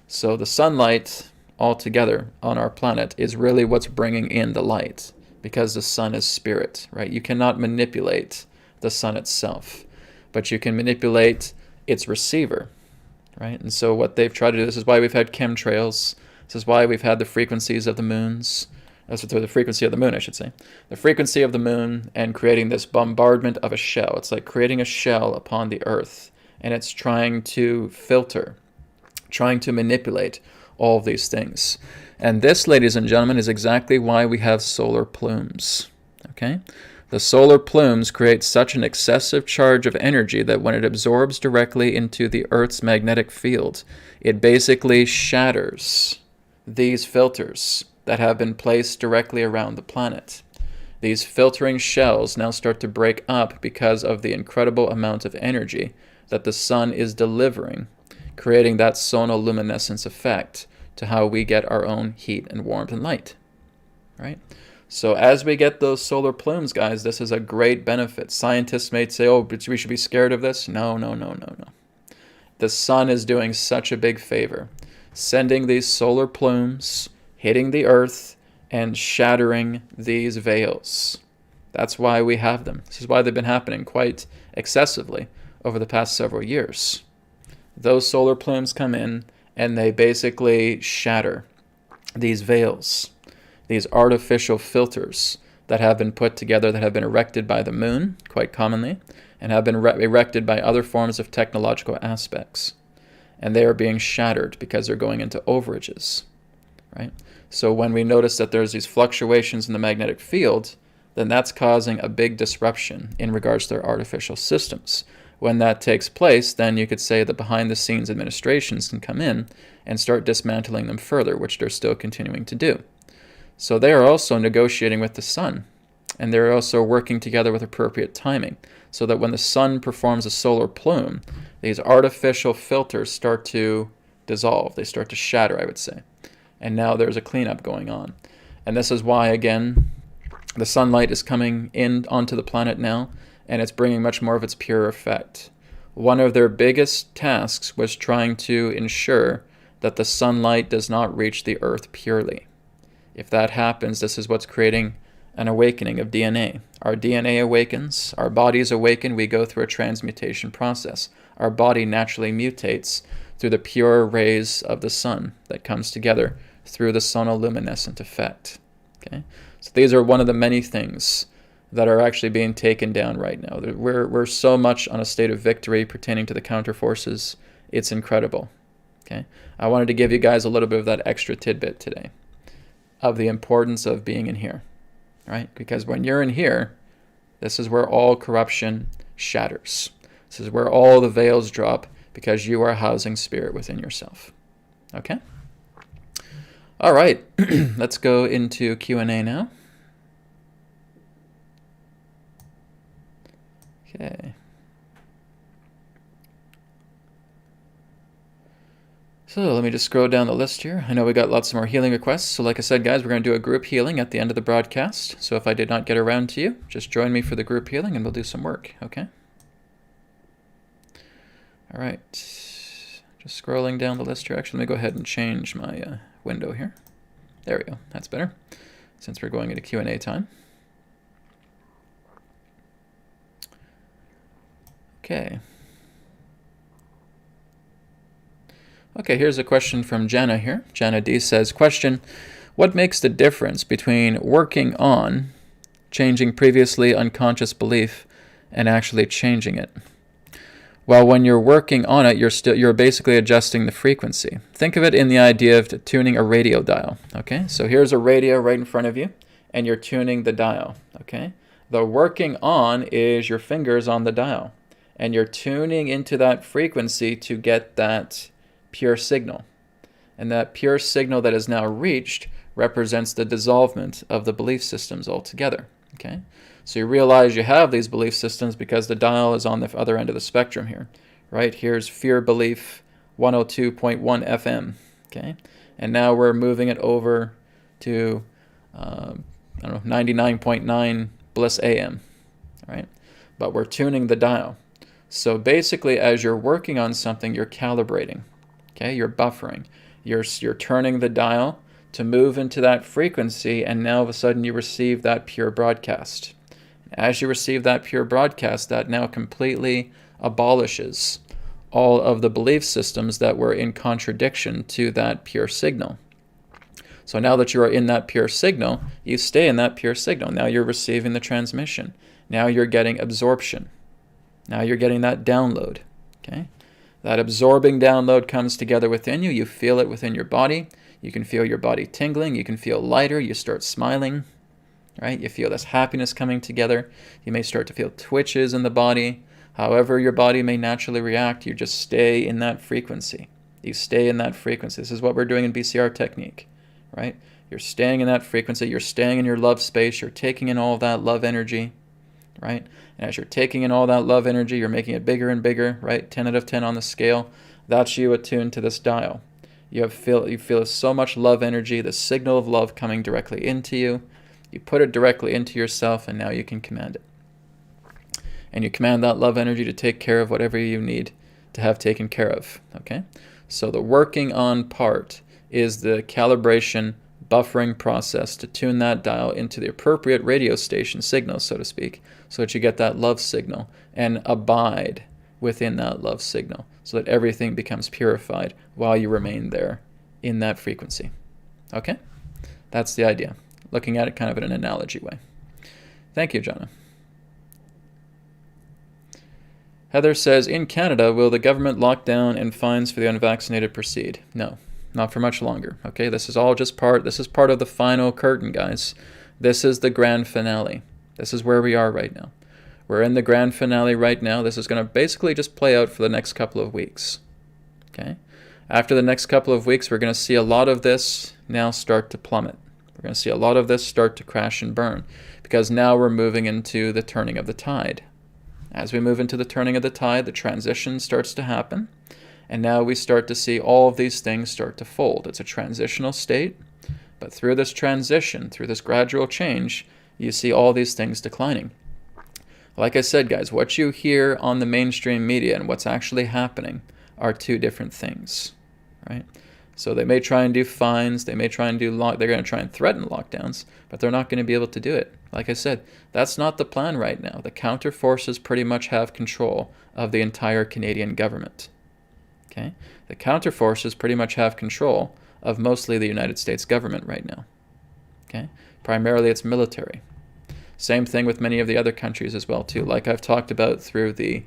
So the sunlight altogether on our planet is really what's bringing in the light, because the sun is spirit, right? You cannot manipulate the sun itself, but you can manipulate its receiver, right? And so what they've tried to do, this is why we've had chemtrails, this is why we've had the frequencies of the moons, the frequency of the moon, I should say, the frequency of the moon, and creating this bombardment of a shell. It's like creating a shell upon the earth, and it's trying to filter, trying to manipulate all of these things. And this, ladies and gentlemen, is exactly why we have solar plumes. Okay? The solar plumes create such an excessive charge of energy that when it absorbs directly into the Earth's magnetic field, it basically shatters these filters that have been placed directly around the planet. These filtering shells now start to break up because of the incredible amount of energy that the sun is delivering, creating that sonoluminescence effect to how we get our own heat and warmth and light, right? So as we get those solar plumes, guys, this is a great benefit. Scientists may say, oh, but we should be scared of this. No. The sun is doing such a big favor, sending these solar plumes, hitting the earth, and shattering these veils. That's why we have them. This is why they've been happening quite excessively over the past several years. Those solar plumes come in and they basically shatter these veils. these artificial filters that have been put together, that have been erected by the moon, quite commonly, and have been erected by other forms of technological aspects. And they are being shattered because they're going into overages, right? So when we notice that there's these fluctuations in the magnetic field, then that's causing a big disruption in regards to their artificial systems. When that takes place, then you could say that behind-the-scenes administrations can come in and start dismantling them further, which they're still continuing to do. So they are also negotiating with the sun, and they're also working together with appropriate timing, so that when the sun performs a solar plume, these artificial filters start to dissolve. They start to shatter, I would say. And now there's a cleanup going on. And this is why, again, the sunlight is coming in onto the planet now, and it's bringing much more of its pure effect. One of their biggest tasks was trying to ensure that the sunlight does not reach the Earth purely. If that happens, this is what's creating an awakening of DNA. Our DNA awakens, our bodies awaken, we go through a transmutation process. Our body naturally mutates through the pure rays of the sun that comes together through the sonoluminescent effect. Okay? So these are one of the many things that are actually being taken down right now. We're so much on a state of victory pertaining to the counter forces. It's incredible. Okay? I wanted to give you guys a little bit of that extra tidbit today of the importance of being in here, right? Because when you're in here, this is where all corruption shatters. This is where all the veils drop, because you are housing spirit within yourself. Okay? All right, let's go into Q&A now. Okay. So let me just scroll down the list here. I know we got lots more healing requests. So like I said, guys, we're going to do a group healing at the end of the broadcast. So if I did not get around to you, just join me for the group healing and we'll do some work, okay? All right. Just scrolling down the list here. Actually, let me go ahead and change my window here. There we go. That's better, since we're going into Q&A time. Okay. Okay, here's a question from Jana here. Jana D says, question, what makes the difference between working on changing previously unconscious belief and actually changing it? Well, when you're working on it, you're basically adjusting the frequency. Think of it in the idea of tuning a radio dial, okay? So here's a radio right in front of you, and you're tuning the dial, okay? The working on is your fingers on the dial, and you're tuning into that frequency to get that pure signal. And that pure signal that is now reached represents the dissolvement of the belief systems altogether, okay? So you realize you have these belief systems because the dial is on the other end of the spectrum here, right? Here's fear belief 102.1 FM, okay? And now we're moving it over to, 99.9 bliss AM, right? But we're tuning the dial. So basically, as you're working on something, you're calibrating, okay? You're buffering. You're turning the dial to move into that frequency, and now all of a sudden you receive that pure broadcast. As you receive that pure broadcast, that now completely abolishes all of the belief systems that were in contradiction to that pure signal. So now that you are in that pure signal, you stay in that pure signal. Now you're receiving the transmission. Now you're getting absorption. Now you're getting that download, okay? That absorbing download comes together within you. You feel it within your body. You can feel your body tingling. You can feel lighter. You start smiling, right? You feel this happiness coming together. You may start to feel twitches in the body. However your body may naturally react, you just stay in that frequency. You stay in that frequency. This is what we're doing in BCR technique, right? You're staying in that frequency. You're staying in your love space. You're taking in all of that love energy, right? And as you're taking in all that love energy, you're making it bigger and bigger, right? 10 out of 10 on the scale. That's you attuned to this dial. You feel so much love energy, the signal of love coming directly into you. You put it directly into yourself, and now you can command it. And you command that love energy to take care of whatever you need to have taken care of, okay? So the working on part is the calibration buffering process to tune that dial into the appropriate radio station signal, so to speak, so that you get that love signal and abide within that love signal so that everything becomes purified while you remain there in that frequency. Okay? That's the idea. looking at it kind of in an analogy way. Thank you, Jonna. Heather says, in Canada, will the government lockdown and fines for the unvaccinated proceed? No, not for much longer. Okay, this is all just this is part of the final curtain, guys. This is the grand finale. This is where we are right now. We're in the grand finale right now. This is going to basically just play out for the next couple of weeks. Okay? After the next couple of weeks, we're going to see a lot of this now start to plummet. We're going to see a lot of this start to crash and burn, because now we're moving into the turning of the tide. As we move into the turning of the tide, the transition starts to happen, and now we start to see all of these things start to fold. It's a transitional state, but through this transition, through this gradual change, you see all these things declining. Like I said, guys, what you hear on the mainstream media and what's actually happening are two different things, right? So they may try and do fines, they may try and do they're going to try and threaten lockdowns, but they're not going to be able to do it. Like I said, that's not the plan right now. The counter forces pretty much have control of the entire Canadian government. Okay? The counter forces pretty much have control of mostly the United States government right now. Okay? Primarily it's military. Same thing with many of the other countries as well too, like I've talked about through the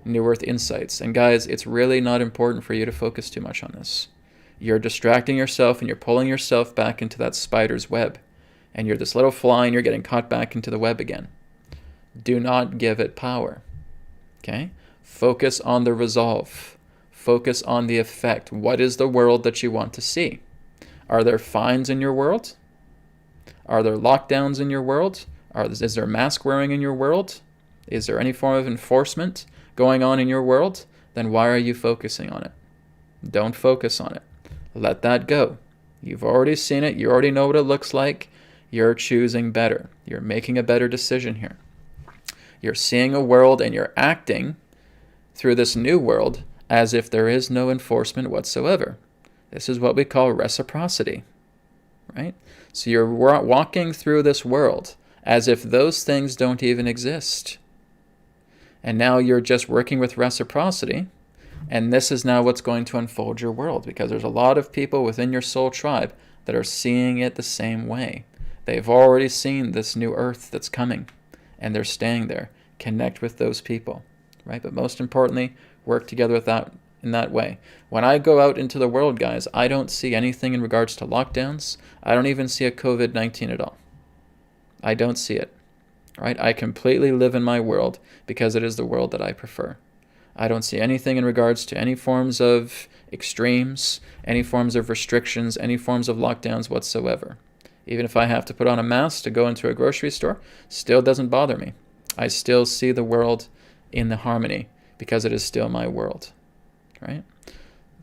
New Earth Insights. And guys, it's really not important for you to focus too much on this. You're distracting yourself and you're pulling yourself back into that spider's web. And you're this little fly and you're getting caught back into the web again. Do not give it power. Okay? Focus on the resolve. Focus on the effect. What is the world that you want to see? Are there fines in your world? Are there lockdowns in your world? Is there mask wearing in your world? Is there any form of enforcement going on in your world? Then why are you focusing on it? Don't focus on it. Let that go. You've already seen it. You already know what it looks like. You're choosing better. You're making a better decision here. You're seeing a world and you're acting through this new world as if there is no enforcement whatsoever. This is what we call reciprocity, right? So you're walking through this world as if those things don't even exist. And now you're just working with reciprocity, and this is now what's going to unfold your world, because there's a lot of people within your soul tribe that are seeing it the same way. They've already seen this new earth that's coming, and they're staying there. Connect with those people, right? But most importantly, work together with that in that way. When I go out into the world, guys, I don't see anything in regards to lockdowns. I don't even see a COVID-19 at all. I don't see it, right? I completely live in my world because it is the world that I prefer. I don't see anything in regards to any forms of extremes, any forms of restrictions, any forms of lockdowns whatsoever. Even if I have to put on a mask to go into a grocery store, still doesn't bother me. I still see the world in the harmony because it is still my world, right?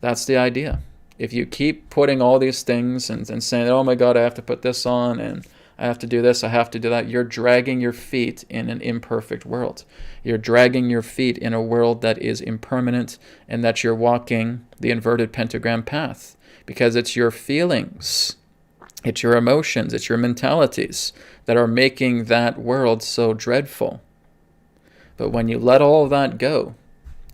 That's the idea. If you keep putting all these things and saying, oh my God, I have to put this on and I have to do this, I have to do that, you're dragging your feet in an imperfect world. You're dragging your feet in a world that is impermanent and that you're walking the inverted pentagram path because it's your feelings, it's your emotions, it's your mentalities that are making that world so dreadful. But when you let all of that go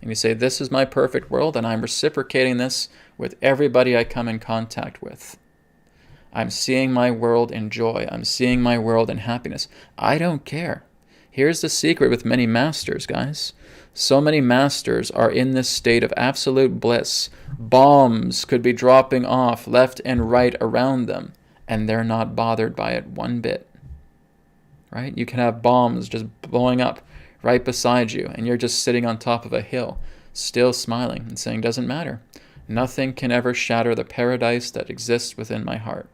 and you say, this is my perfect world and I'm reciprocating this with everybody I come in contact with. I'm seeing my world in joy. I'm seeing my world in happiness. I don't care. Here's the secret with many masters, guys. So many masters are in this state of absolute bliss. Bombs could be dropping off left and right around them, and they're not bothered by it one bit. Right? You can have bombs just blowing up right beside you, and you're just sitting on top of a hill, still smiling and saying, doesn't matter. Nothing can ever shatter the paradise that exists within my heart.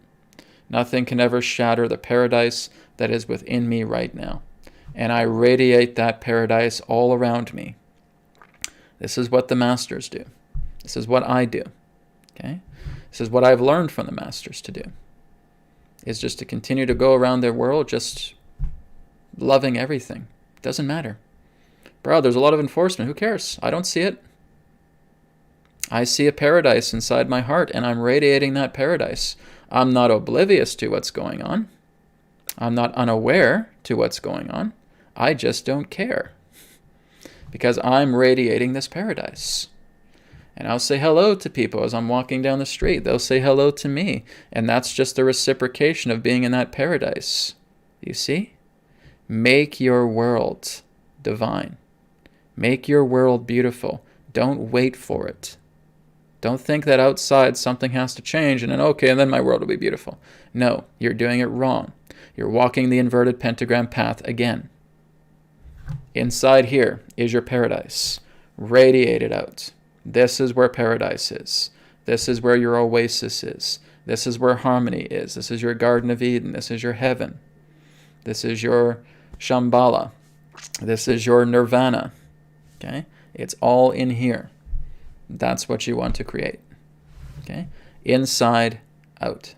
Nothing can ever shatter the paradise that is within me right now. And I radiate that paradise all around me. This is what the masters do. This is what I do. Okay? This is what I've learned from the masters to do. Is just to continue to go around their world just loving everything. Doesn't matter. Bro, there's a lot of enforcement. Who cares? I don't see it. I see a paradise inside my heart, and I'm radiating that paradise. I'm not oblivious to what's going on. I'm not unaware to what's going on. I just don't care. Because I'm radiating this paradise. And I'll say hello to people as I'm walking down the street. They'll say hello to me. And that's just a reciprocation of being in that paradise. You see? Make your world divine. Make your world beautiful. Don't wait for it. Don't think that outside something has to change and then, okay, and then my world will be beautiful. No, you're doing it wrong. You're walking the inverted pentagram path again. Inside here is your paradise. Radiate it out. This is where paradise is. This is where your oasis is. This is where harmony is. This is your Garden of Eden. This is your heaven. This is your Shambhala. This is your nirvana. Okay? It's all in here. That's what you want to create. Okay? Inside out.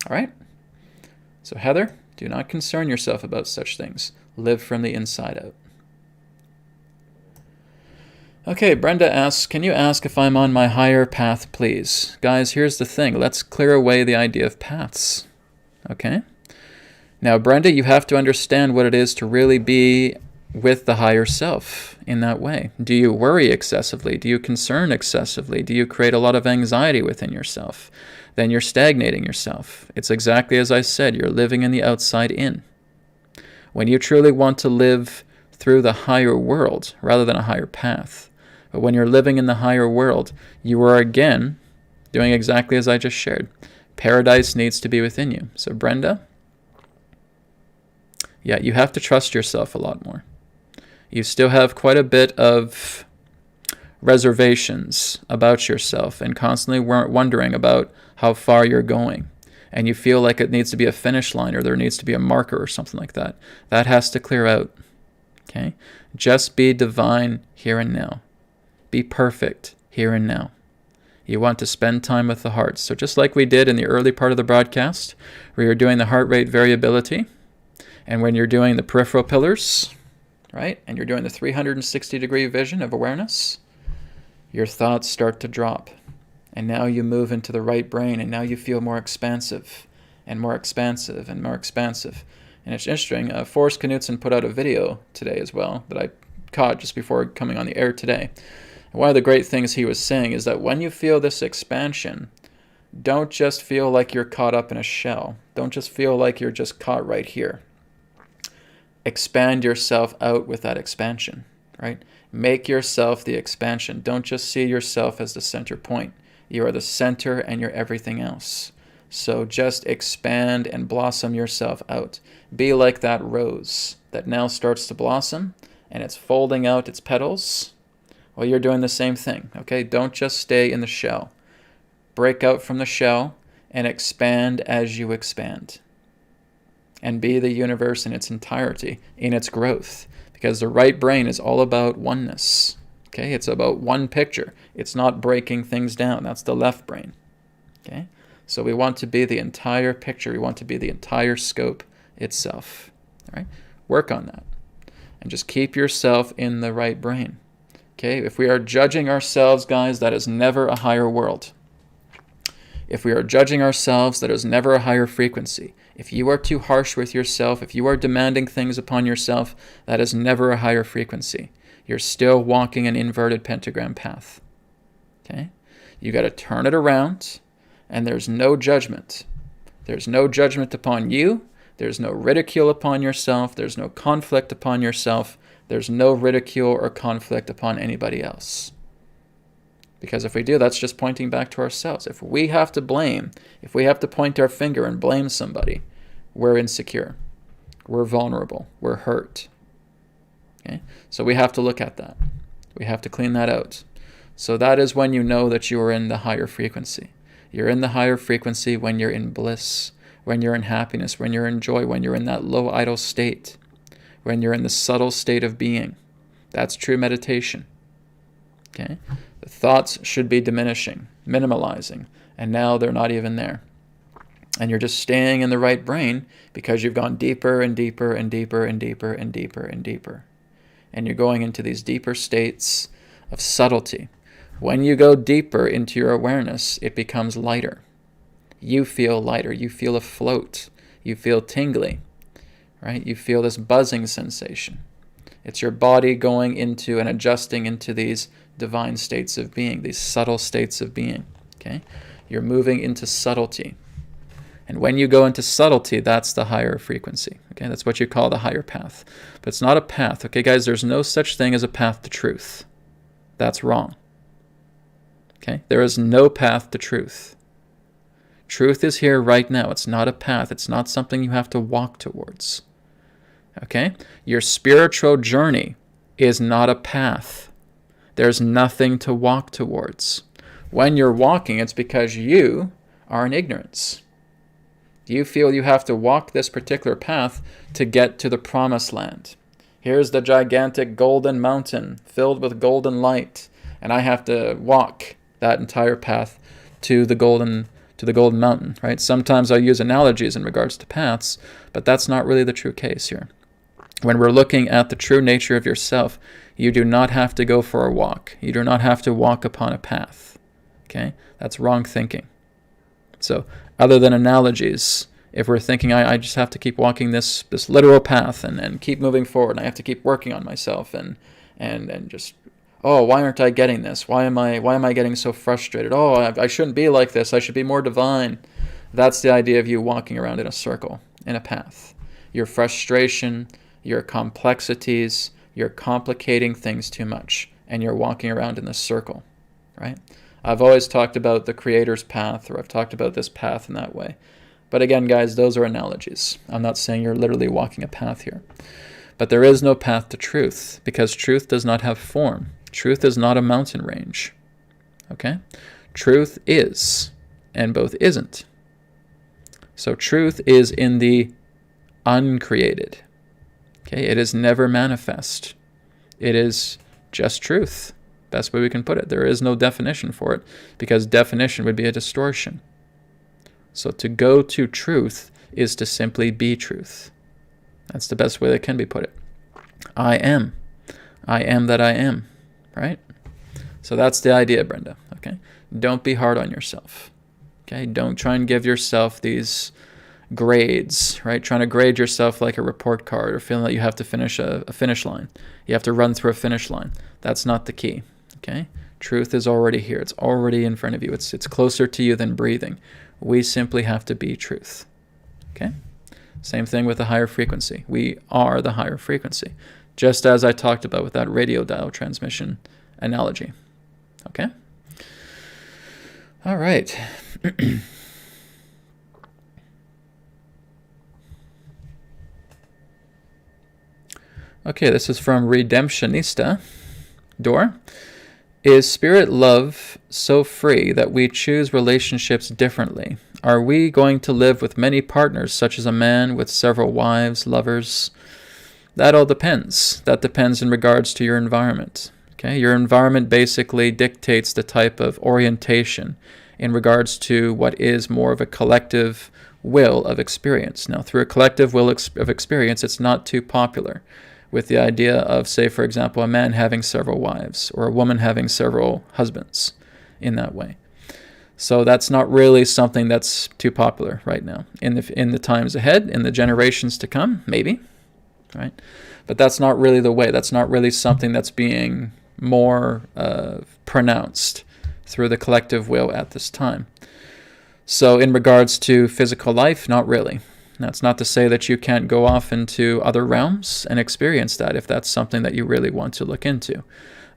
All right? So Heather, do not concern yourself about such things. Live from the inside out. Okay, Brenda asks, can you ask if I'm on my higher path, please? Guys, here's the thing. Let's clear away the idea of paths. Okay? Now, Brenda, you have to understand what it is to really be with the higher self in that way. Do you worry excessively? Do you concern excessively? Do you create a lot of anxiety within yourself? Then you're stagnating yourself. It's exactly as I said, you're living in the outside in. When you truly want to live through the higher world rather than a higher path, but when you're living in the higher world, you are again doing exactly as I just shared. Paradise needs to be within you. So Brenda, yeah, you have to trust yourself a lot more. You still have quite a bit of reservations about yourself and constantly wondering about how far you're going. And you feel like it needs to be a finish line or there needs to be a marker or something like that. That has to clear out. Okay? Just be divine here and now. Be perfect here and now. You want to spend time with the heart. So just like we did in the early part of the broadcast, where you're doing the heart rate variability, and when you're doing the peripheral pillars, right, and you're doing the 360-degree vision of awareness, your thoughts start to drop. And now you move into the right brain, and now you feel more expansive, and more expansive, and more expansive. And it's interesting, Forrest Knudsen put out a video today as well that I caught just before coming on the air today. And one of the great things he was saying is that when you feel this expansion, don't just feel like you're caught up in a shell. Don't just feel like you're just caught right here. Expand yourself out with that expansion, right? Make yourself the expansion. Don't just see yourself as the center point. You are the center and you're everything else. So just expand and blossom yourself out. Be like that rose that now starts to blossom and it's folding out its petals. Well, you're doing the same thing, okay? Don't just stay in the shell. Break out from the shell and expand as you expand. And be the universe in its entirety, in its growth. Because the right brain is all about oneness. Okay, it's about one picture. It's not breaking things down. That's the left brain. Okay, so we want to be the entire picture. We want to be the entire scope itself. All right, work on that. And just keep yourself in the right brain. Okay, if we are judging ourselves, guys, that is never a higher world. If we are judging ourselves, that is never a higher frequency. If you are too harsh with yourself, if you are demanding things upon yourself, that is never a higher frequency. You're still walking an inverted pentagram path. Okay? You got to turn it around, and there's no judgment. There's no judgment upon you. There's no ridicule upon yourself. There's no conflict upon yourself. There's no ridicule or conflict upon anybody else. Because if we do, that's just pointing back to ourselves. If we have to blame, if we have to point our finger and blame somebody, we're insecure. We're vulnerable. We're hurt. Okay? So we have to look at that. We have to clean that out. So that is when you know that you are in the higher frequency. You're in the higher frequency when you're in bliss, when you're in happiness, when you're in joy, when you're in that low idle state, when you're in the subtle state of being. That's true meditation. Okay? The thoughts should be diminishing, minimalizing, and now they're not even there. And you're just staying in the right brain because you've gone deeper and deeper and deeper and deeper and deeper and deeper. And you're going into these deeper states of subtlety. When you go deeper into your awareness, it becomes lighter. You feel lighter. You feel afloat. You feel tingly, right? You feel this buzzing sensation. It's your body going into and adjusting into these divine states of being, these subtle states of being. Okay? You're moving into subtlety. And when you go into subtlety, that's the higher frequency. Okay? That's what you call the higher path. But it's not a path. Okay, guys, there's no such thing as a path to truth. That's wrong. Okay? There is no path to truth. Truth is here right now. It's not a path. It's not something you have to walk towards. Okay? Your spiritual journey is not a path. There's nothing to walk towards. When you're walking, it's because you are in ignorance. You feel you have to walk this particular path to get to the promised land. Here's the gigantic golden mountain filled with golden light, and I have to walk that entire path to the golden mountain, right? Sometimes I use analogies in regards to paths, but that's not really the true case here. When we're looking at the true nature of yourself, you do not have to go for a walk. You do not have to walk upon a path. Okay? That's wrong thinking. So, other than analogies, if we're thinking, I just have to keep walking this literal path and keep moving forward, and I have to keep working on myself and just, oh, why aren't I getting this? Why am I getting so frustrated? Oh, I shouldn't be like this. I should be more divine. That's the idea of you walking around in a circle, in a path. Your frustration, your complexities, you're complicating things too much, and you're walking around in this circle, right? I've always talked about the Creator's path, or I've talked about this path in that way. But again, guys, those are analogies. I'm not saying you're literally walking a path here. But there is no path to truth, because truth does not have form. Truth is not a mountain range. Okay? Truth is, and both isn't. So truth is in the uncreated. Okay? It is never manifest. It is just truth. Best way we can put it. There is no definition for it, because definition would be a distortion. So to go to truth is to simply be truth. That's the best way that can be put it. I am. I am that I am. Right? So that's the idea, Brenda. Okay? Don't be hard on yourself. Okay? Don't try and give yourself these grades, right? Trying to grade yourself like a report card, or feeling that you have to finish a finish line. You have to run through a finish line. That's not the key. Okay? Truth is already here. It's already in front of you. It's closer to you than breathing. We simply have to be truth. Okay? Same thing with the higher frequency. We are the higher frequency, just as I talked about with that radio dial transmission analogy. Okay? All right. Okay, this is from Redemptionista. Door. Is spirit love so free that we choose relationships differently? Are we going to live with many partners, such as a man with several wives, lovers? That all depends. That depends in regards to your environment. Okay, your environment basically dictates the type of orientation in regards to what is more of a collective will of experience. Now, through a collective will of experience, it's not too popular with the idea of, say, for example, a man having several wives or a woman having several husbands in that way. So that's not really something that's too popular right now. In the times ahead, in the generations to come, maybe, right? But that's not really the way. That's not really something that's being more pronounced through the collective will at this time. So in regards to physical life, not really. That's not to say that you can't go off into other realms and experience that if that's something that you really want to look into.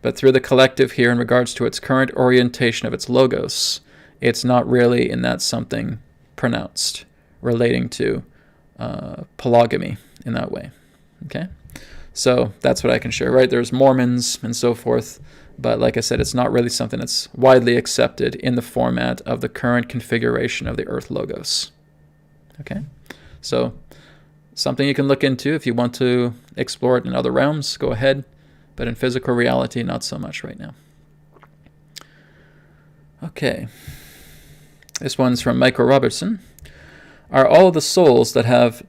But through the collective here, in regards to its current orientation of its logos, it's not really in that something pronounced relating to polygamy in that way. Okay? So that's what I can share, right? There's Mormons and so forth, but like I said, it's not really something that's widely accepted in the format of the current configuration of the Earth logos. Okay? So something you can look into if you want to explore it in other realms, go ahead. But in physical reality, not so much right now. Okay. This one's from Michael Robertson. Are all the souls that have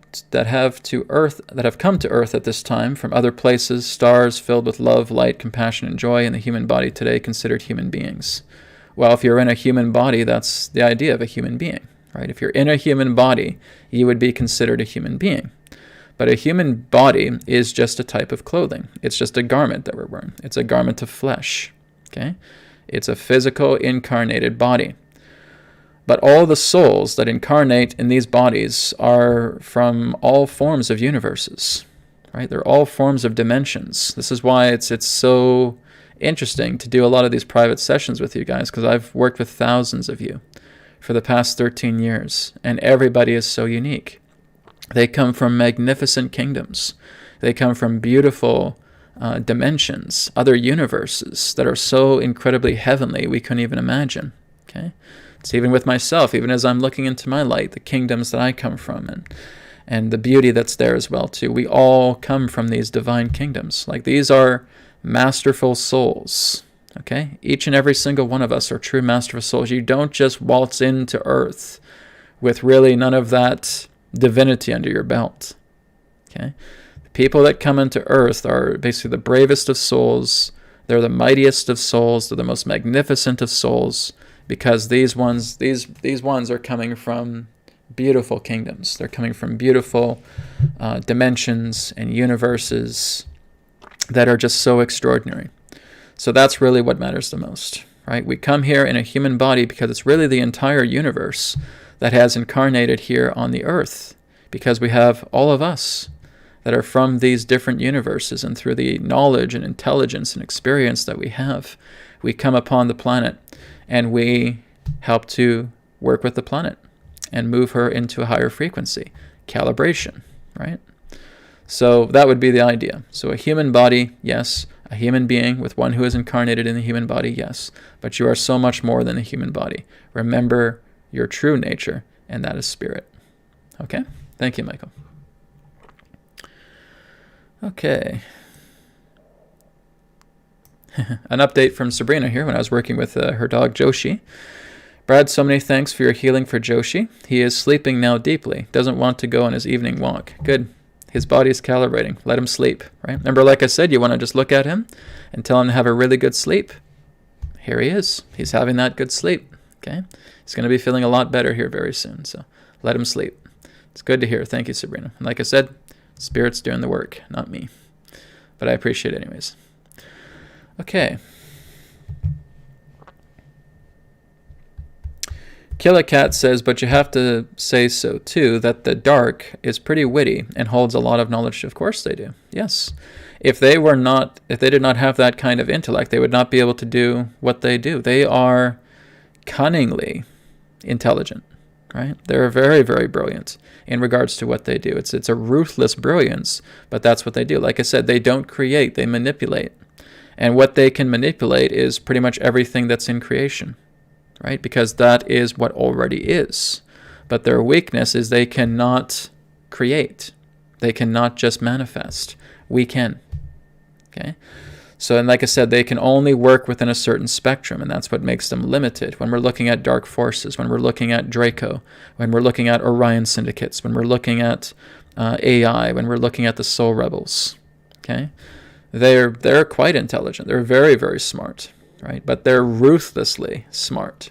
come to Earth at this time from other places, stars filled with love, light, compassion, and joy in the human body today, considered human beings? Well, if you're in a human body, that's the idea of a human being. Right? If you're in a human body, you would be considered a human being. But a human body is just a type of clothing. It's just a garment that we're wearing. It's a garment of flesh. Okay? It's a physical, incarnated body. But all the souls that incarnate in these bodies are from all forms of universes. Right? They're all forms of dimensions. This is why it's so interesting to do a lot of these private sessions with you guys, because I've worked with thousands of you for the past 13 years, and everybody is so unique. They come from magnificent kingdoms. They come from beautiful dimensions, other universes that are so incredibly heavenly we couldn't even imagine. Okay, it's even with myself, even as I'm looking into my light, the kingdoms that I come from, and the beauty that's there as well too. We all come from these divine kingdoms. Like, these are masterful souls. Okay, each and every single one of us are true masterful souls. You don't just waltz into Earth with really none of that divinity under your belt. Okay, the people that come into Earth are basically the bravest of souls. They're the mightiest of souls. They're the most magnificent of souls, because these ones are coming from beautiful kingdoms. They're coming from beautiful dimensions and universes that are just so extraordinary. So that's really what matters the most, right? We come here in a human body because it's really the entire universe that has incarnated here on the earth, because we have all of us that are from these different universes, and through the knowledge and intelligence and experience that we have, we come upon the planet and we help to work with the planet and move her into a higher frequency, calibration, right? So that would be the idea. So a human body, yes. A human being with one who is incarnated in the human body, yes. But you are so much more than a human body. Remember your true nature, and that is spirit. Okay? Thank you, Michael. Okay. An update from Sabrina here when I was working with her dog, Joshi. Brad, so many thanks for your healing for Joshi. He is sleeping now deeply. Doesn't want to go on his evening walk. Good. His body is calibrating. Let him sleep, right? Remember, like I said, you want to just look at him and tell him to have a really good sleep. Here he is. He's having that good sleep, okay? He's going to be feeling a lot better here very soon, so let him sleep. It's good to hear. Thank you, Sabrina. And like I said, Spirit's doing the work, not me. But I appreciate it anyways. Okay. Killacat says, but you have to say so too, that the dark is pretty witty and holds a lot of knowledge. Of course they do. Yes. If they did not have that kind of intellect, they would not be able to do what they do. They are cunningly intelligent, right? They're very, very brilliant in regards to what they do. It's a ruthless brilliance, but that's what they do. Like I said, they don't create, they manipulate. And what they can manipulate is pretty much everything that's in creation. Right? Because that is what already is. But their weakness is they cannot create. They cannot just manifest. We can. Okay? So, and like I said, they can only work within a certain spectrum, and that's what makes them limited. When we're looking at dark forces, when we're looking at Draco, when we're looking at Orion syndicates, when we're looking at AI, when we're looking at the Soul Rebels, okay? They're quite intelligent. They're very, very smart. Right? But they're ruthlessly smart.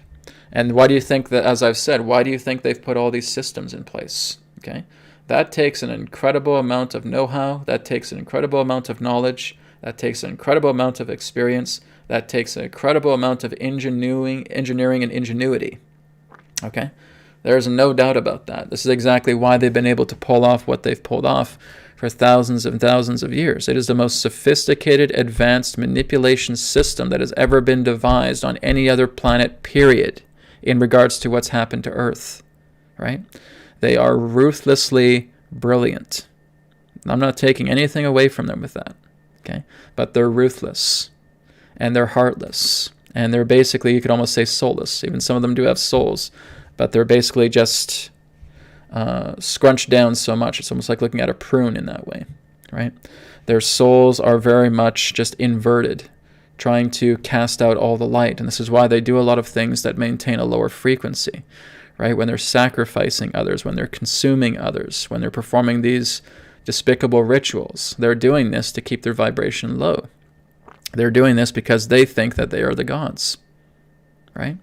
And why do you think that, as I've said, why do you think they've put all these systems in place? Okay? That takes an incredible amount of know-how. That takes an incredible amount of knowledge. That takes an incredible amount of experience. That takes an incredible amount of engineering and ingenuity. Okay? There's no doubt about that. This is exactly why they've been able to pull off what they've pulled off for thousands and thousands of years. It is the most sophisticated, advanced manipulation system that has ever been devised on any other planet, period, in regards to what's happened to Earth, right? They are ruthlessly brilliant. I'm not taking anything away from them with that, okay? But they're ruthless, and they're heartless, and they're basically, you could almost say, soulless. Even some of them do have souls, but they're basically just scrunched down so much. It's almost like looking at a prune in that way, right? Their souls are very much just inverted, trying to cast out all the light. And this is why they do a lot of things that maintain a lower frequency, right? When they're sacrificing others, when they're consuming others, when they're performing these despicable rituals, they're doing this to keep their vibration low. They're doing this because they think that they are the gods, right?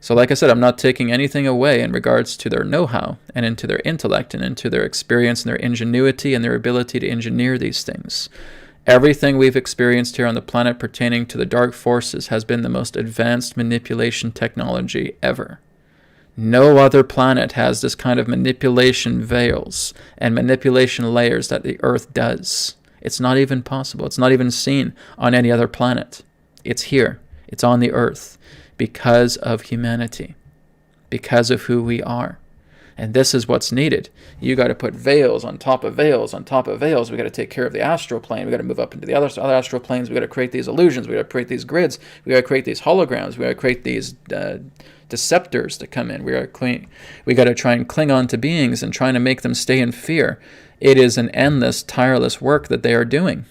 So like I said, I'm not taking anything away in regards to their know-how and into their intellect and into their experience and their ingenuity and their ability to engineer these things. Everything we've experienced here on the planet pertaining to the dark forces has been the most advanced manipulation technology ever. No other planet has this kind of manipulation veils and manipulation layers that the Earth does. It's not even possible. It's not even seen on any other planet. It's here. It's on the Earth because of humanity, because of who we are. And this is what's needed. You got to put veils on top of veils on top of veils. We got to take care of the astral plane. We got to move up into the other astral planes. We got to create these illusions. We got to create these grids. We got to create these holograms. We got to create these deceptors to come in. We got to try and cling on to beings and trying to make them stay in fear. It is an endless, tireless work that they are doing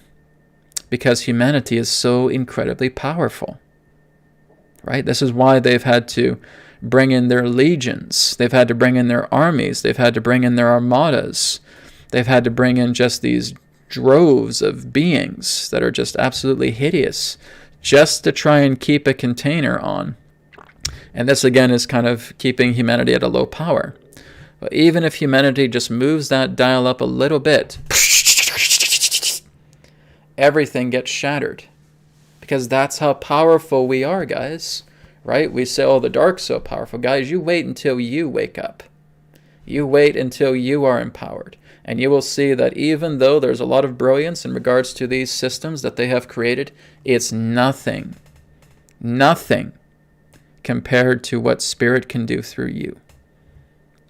because humanity is so incredibly powerful. Right? This is why they've had to bring in their legions. They've had to bring in their armies. They've had to bring in their armadas. They've had to bring in just these droves of beings that are just absolutely hideous just to try and keep a container on. And this again is kind of keeping humanity at a low power. But even if humanity just moves that dial up a little bit, everything gets shattered. Because that's how powerful we are, guys. Right? We say, oh, the dark's so powerful. Guys, you wait until you wake up. You wait until you are empowered. And you will see that even though there's a lot of brilliance in regards to these systems that they have created, it's nothing compared to what Spirit can do through you.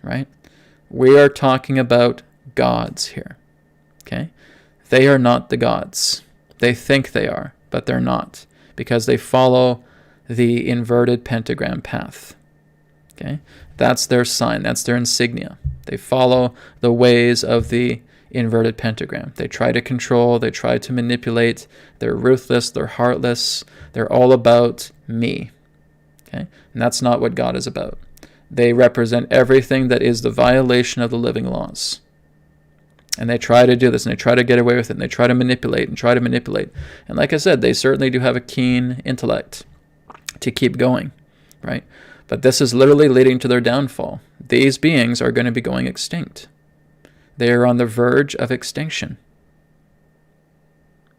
Right? We are talking about gods here. Okay? They are not the gods. They think they are, but they're not. Because they follow the inverted pentagram path. Okay? That's their sign. That's their insignia. They follow the ways of the inverted pentagram. They try to control. They try to manipulate. They're ruthless. They're heartless. They're all about me. Okay? And that's not what God is about. They represent everything that is the violation of the living laws. And they try to do this, and they try to get away with it, and they try to manipulate and try to manipulate. And like I said, they certainly do have a keen intellect to keep going, right? But this is literally leading to their downfall. These beings are going to be going extinct. They are on the verge of extinction.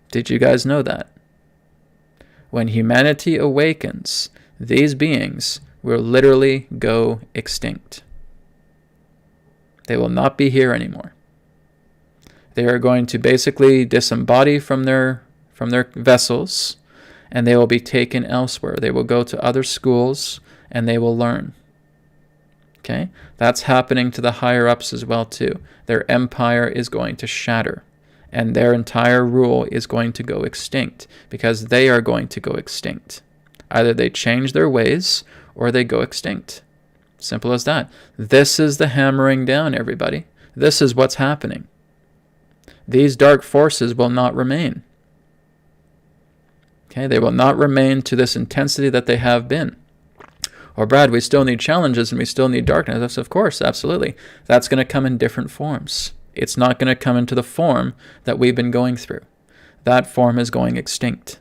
Did you guys know that? When humanity awakens, these beings will literally go extinct. They will not be here anymore. They are going to basically disembody from their vessels, and they will be taken elsewhere. They will go to other schools, and they will learn. Okay? That's happening to the higher-ups as well, too. Their empire is going to shatter, and their entire rule is going to go extinct, because they are going to go extinct. Either they change their ways, or they go extinct. Simple as that. This is the hammering down, everybody. This is what's happening. These dark forces will not remain. Okay, they will not remain to this intensity that they have been. Or Brad, we still need challenges and we still need darkness. Of course, absolutely. That's going to come in different forms. It's not going to come into the form that we've been going through. That form is going extinct.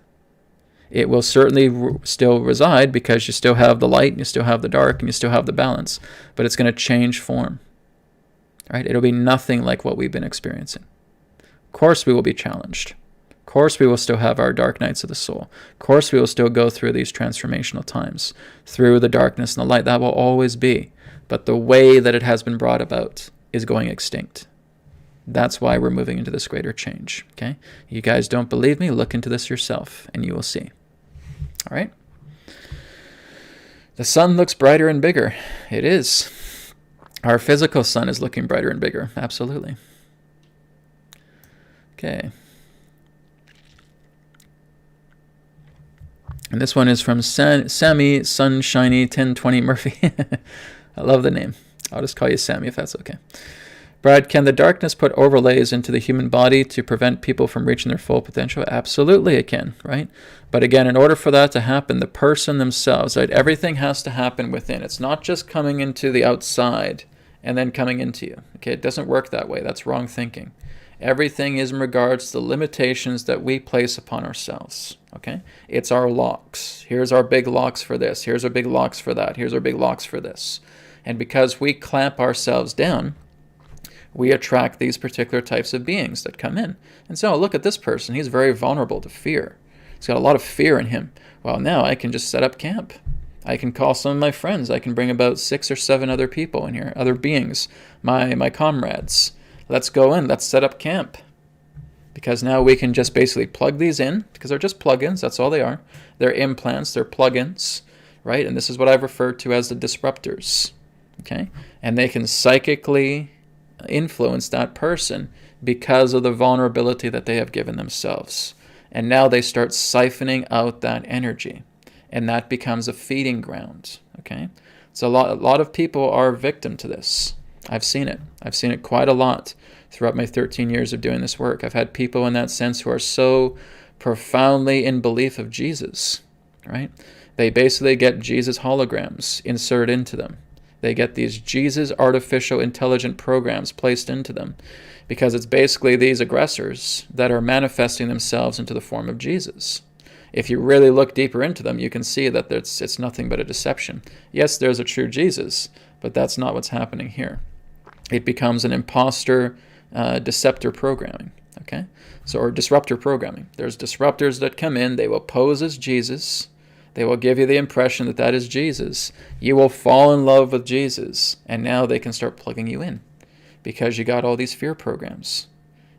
It will certainly still reside because you still have the light, and you still have the dark, and you still have the balance. But it's going to change form. Right? It'll be nothing like what we've been experiencing. Of course we will be challenged. Of course we will still have our dark nights of the soul. Of course we will still go through these transformational times, through the darkness and the light. That will always be. But the way that it has been brought about is going extinct. That's why we're moving into this greater change. Okay? You guys don't believe me? Look into this yourself, and you will see. All right? The sun looks brighter and bigger. It is. Our physical sun is looking brighter and bigger. Absolutely. Okay. And this one is from Sammy Sunshiny 1020 Murphy. I love the name. I'll just call you Sammy if that's okay. Brad, can the darkness put overlays into the human body to prevent people from reaching their full potential? Absolutely it can, right? But again, in order for that to happen, the person themselves, right? Everything has to happen within. It's not just coming into the outside and then coming into you. Okay, it doesn't work that way. That's wrong thinking. Everything is in regards to the limitations that we place upon ourselves. Okay? It's our locks. Here's our big locks for this. Here's our big locks for that. Here's our big locks for this. And because we clamp ourselves down, we attract these particular types of beings that come in. And so, look at this person. He's very vulnerable to fear. He's got a lot of fear in him. Well, now I can just set up camp. I can call some of my friends. I can bring about 6 or 7 other people in here, other beings, my comrades. Let's go in. Let's set up camp. Because now we can just basically plug these in, because they're just plugins. That's all they are. They're implants. They're plugins, right? And this is what I've referred to as the disruptors. Okay? And they can psychically influence that person because of the vulnerability that they have given themselves. And now they start siphoning out that energy. And that becomes a feeding ground. Okay? So a lot of people are victim to this. I've seen it. I've seen it quite a lot throughout my 13 years of doing this work. I've had people in that sense who are so profoundly in belief of Jesus, right? They basically get Jesus holograms inserted into them. They get these Jesus artificial intelligent programs placed into them because it's basically these aggressors that are manifesting themselves into the form of Jesus. If you really look deeper into them, you can see that it's nothing but a deception. Yes, there's a true Jesus, but that's not what's happening here. It becomes an imposter deceptor programming, okay? So, or disruptor programming. There's disruptors that come in, they will pose as Jesus. They will give you the impression that that is Jesus. You will fall in love with Jesus, and now they can start plugging you in because you got all these fear programs.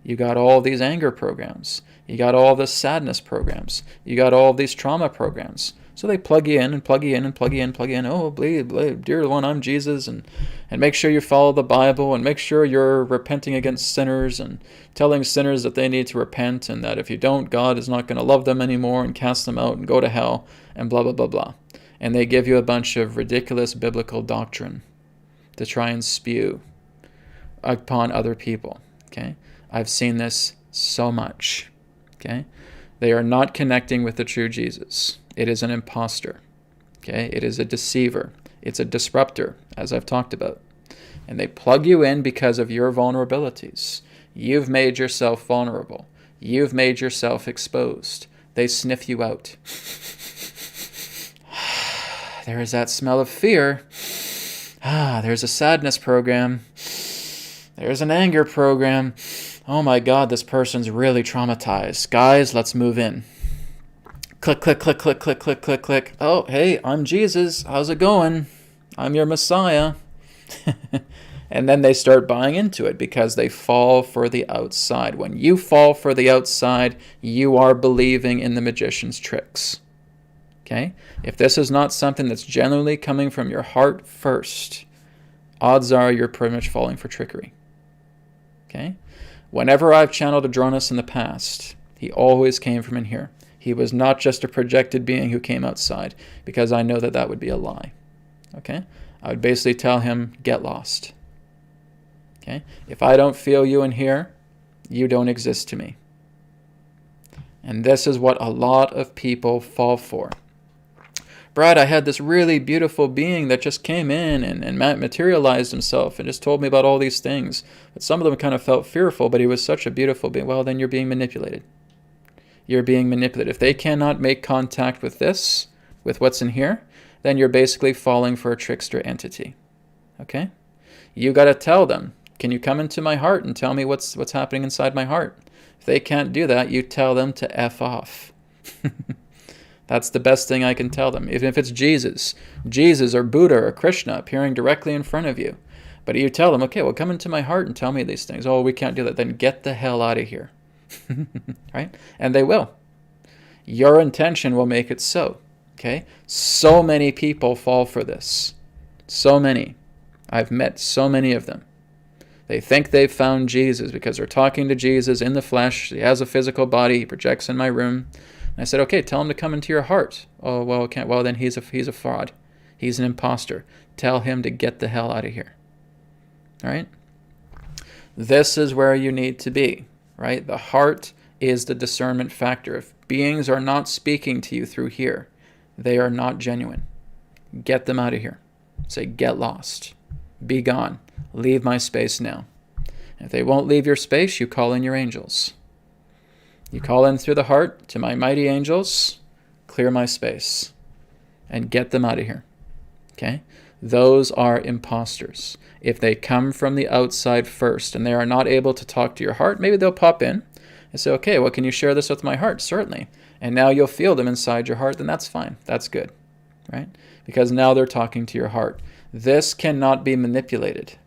You got all these anger programs. You got all the sadness programs. You got all these trauma programs. So they plug you in and plug you in and plug you in, plug you in. Oh, believe, dear one, I'm Jesus. And make sure you follow the Bible and make sure you're repenting against sinners and telling sinners that they need to repent and that if you don't, God is not going to love them anymore and cast them out and go to hell and blah, blah, blah, blah. And they give you a bunch of ridiculous biblical doctrine to try and spew upon other people. Okay? I've seen this so much. Okay? They are not connecting with the true Jesus. It is an imposter. Okay? It is a deceiver. It's a disruptor, as I've talked about. And they plug you in because of your vulnerabilities. You've made yourself vulnerable. You've made yourself exposed. They sniff you out. There is that smell of fear. There's a sadness program. There's an anger program. Oh my God, this person's really traumatized. Guys, let's move in. Click, click, click, click, click, click, click, click. Oh, hey, I'm Jesus. How's it going? I'm your Messiah. And then they start buying into it because they fall for the outside. When you fall for the outside, you are believing in the magician's tricks. Okay? If this is not something that's genuinely coming from your heart first, odds are you're pretty much falling for trickery. Okay? Whenever I've channeled Adronis in the past, he always came from in here. He was not just a projected being who came outside, because I know that that would be a lie. Okay? I would basically tell him, get lost. Okay? If I don't feel you in here, you don't exist to me. And this is what a lot of people fall for. Brad, I had this really beautiful being that just came in and materialized himself and just told me about all these things. But some of them kind of felt fearful, but he was such a beautiful being. Well, then you're being manipulated. You're being manipulated. If they cannot make contact with this, with what's in here, then you're basically falling for a trickster entity. Okay? You got to tell them, can you come into my heart and tell me what's happening inside my heart? If they can't do that, you tell them to F off. That's the best thing I can tell them. Even if it's Jesus or Buddha or Krishna appearing directly in front of you. But you tell them, okay, well, come into my heart and tell me these things. Oh, we can't do that. Then get the hell out of here. Right? And they will. Your intention will make it so. Okay? So many people fall for this. So many. I've met so many of them. They think they've found Jesus because they're talking to Jesus in the flesh. He has a physical body. He projects in my room. And I said, okay, tell him to come into your heart. Oh, well, can't. Well, then he's a fraud. He's an imposter. Tell him to get the hell out of here. All right? This is where you need to be, right? The heart is the discernment factor. If beings are not speaking to you through here, they are not genuine. Get them out of here. Say, get lost. Be gone. Leave my space now. If they won't leave your space, you call in your angels. You call in through the heart to my mighty angels, clear my space, and get them out of here. Okay? Those are imposters. If they come from the outside first and they are not able to talk to your heart, maybe they'll pop in and say, okay, well, can you share this with my heart? Certainly. And now you'll feel them inside your heart, then that's fine. That's good, right? Because now they're talking to your heart. This cannot be manipulated.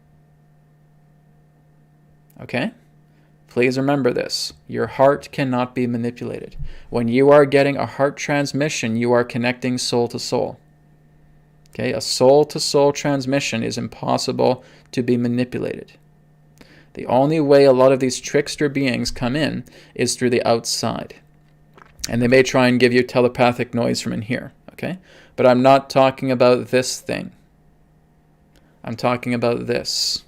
Okay? Please remember this. Your heart cannot be manipulated. When you are getting a heart transmission, you are connecting soul to soul. Okay? A soul-to-soul transmission is impossible to be manipulated. The only way a lot of these trickster beings come in is through the outside. And they may try and give you telepathic noise from in here. Okay? But I'm not talking about this thing. I'm talking about this.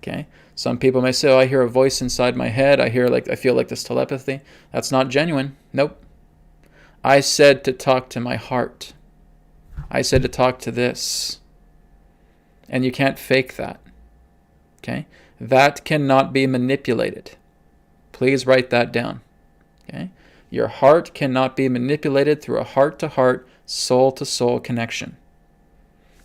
Okay? Some people may say, oh, I hear a voice inside my head. I feel like this telepathy. That's not genuine. Nope. I said to talk to my heart. I said to talk to this. And you can't fake that. Okay? That cannot be manipulated. Please write that down. Okay? Your heart cannot be manipulated through a heart-to-heart, soul-to-soul connection.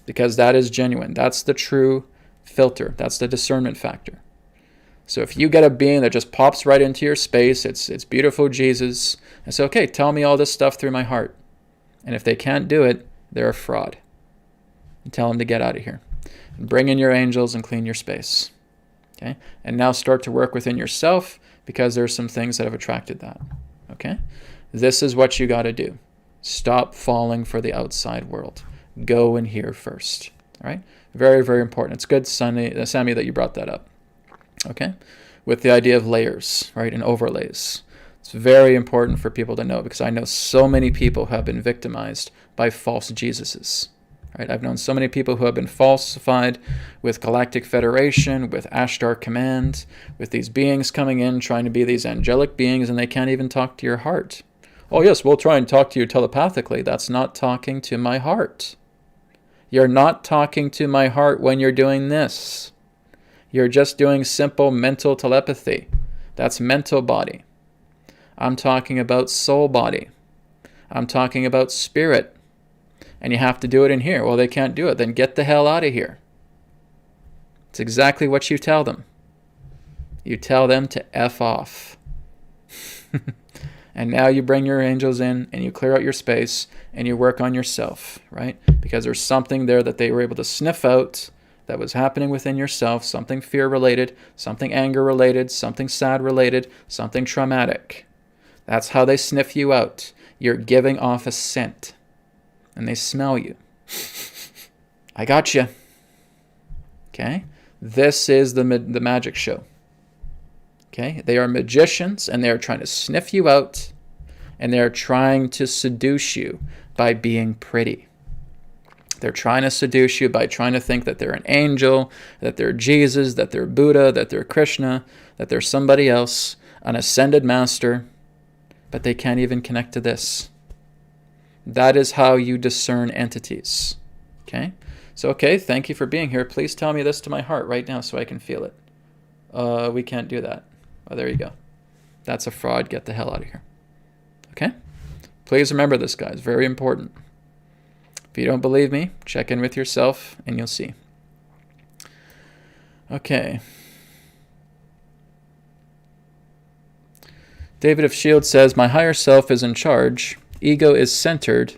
Because that is genuine. That's the true filter. That's the discernment factor. So if you get a being that just pops right into your space, it's beautiful Jesus, and say, okay, tell me all this stuff through my heart. And if they can't do it, they're a fraud. And tell them to get out of here. And bring in your angels and clean your space. Okay? And now start to work within yourself, because there's some things that have attracted that. Okay? This is what you got to do. Stop falling for the outside world. Go in here first. All right? Very, very important. It's good, Sammy, that you brought that up. Okay? With the idea of layers, right, and overlays. It's very important for people to know, because I know so many people who have been victimized by false Jesuses. Right? I've known so many people who have been falsified with Galactic Federation, with Ashtar Command, with these beings coming in trying to be these angelic beings, and they can't even talk to your heart. Oh yes, we'll try and talk to you telepathically. That's not talking to my heart. You're not talking to my heart when you're doing this. You're just doing simple mental telepathy. That's mental body. I'm talking about soul body. I'm talking about spirit. And you have to do it in here. Well, they can't do it. Then get the hell out of here. It's exactly what you tell them. You tell them to F off. And now you bring your angels in and you clear out your space and you work on yourself, right? Because there's something there that they were able to sniff out that was happening within yourself, something fear-related, something anger-related, something sad-related, something traumatic. That's how they sniff you out. You're giving off a scent, and they smell you. I got you. Okay? This is the magic show. Okay? They are magicians, and they are trying to sniff you out, and they are trying to seduce you by being pretty. They're trying to seduce you by trying to think that they're an angel, that they're Jesus, that they're Buddha, that they're Krishna, that they're somebody else, an ascended master, but they can't even connect to this. That is how you discern entities. Okay? So, okay, thank you for being here. Please tell me this to my heart right now so I can feel it. We can't do that. Oh, there you go. That's a fraud. Get the hell out of here. Okay? Please remember this, guys. Very important. If you don't believe me, check in with yourself and you'll see. Okay. David of Shield says, my higher self is in charge. Ego is centered.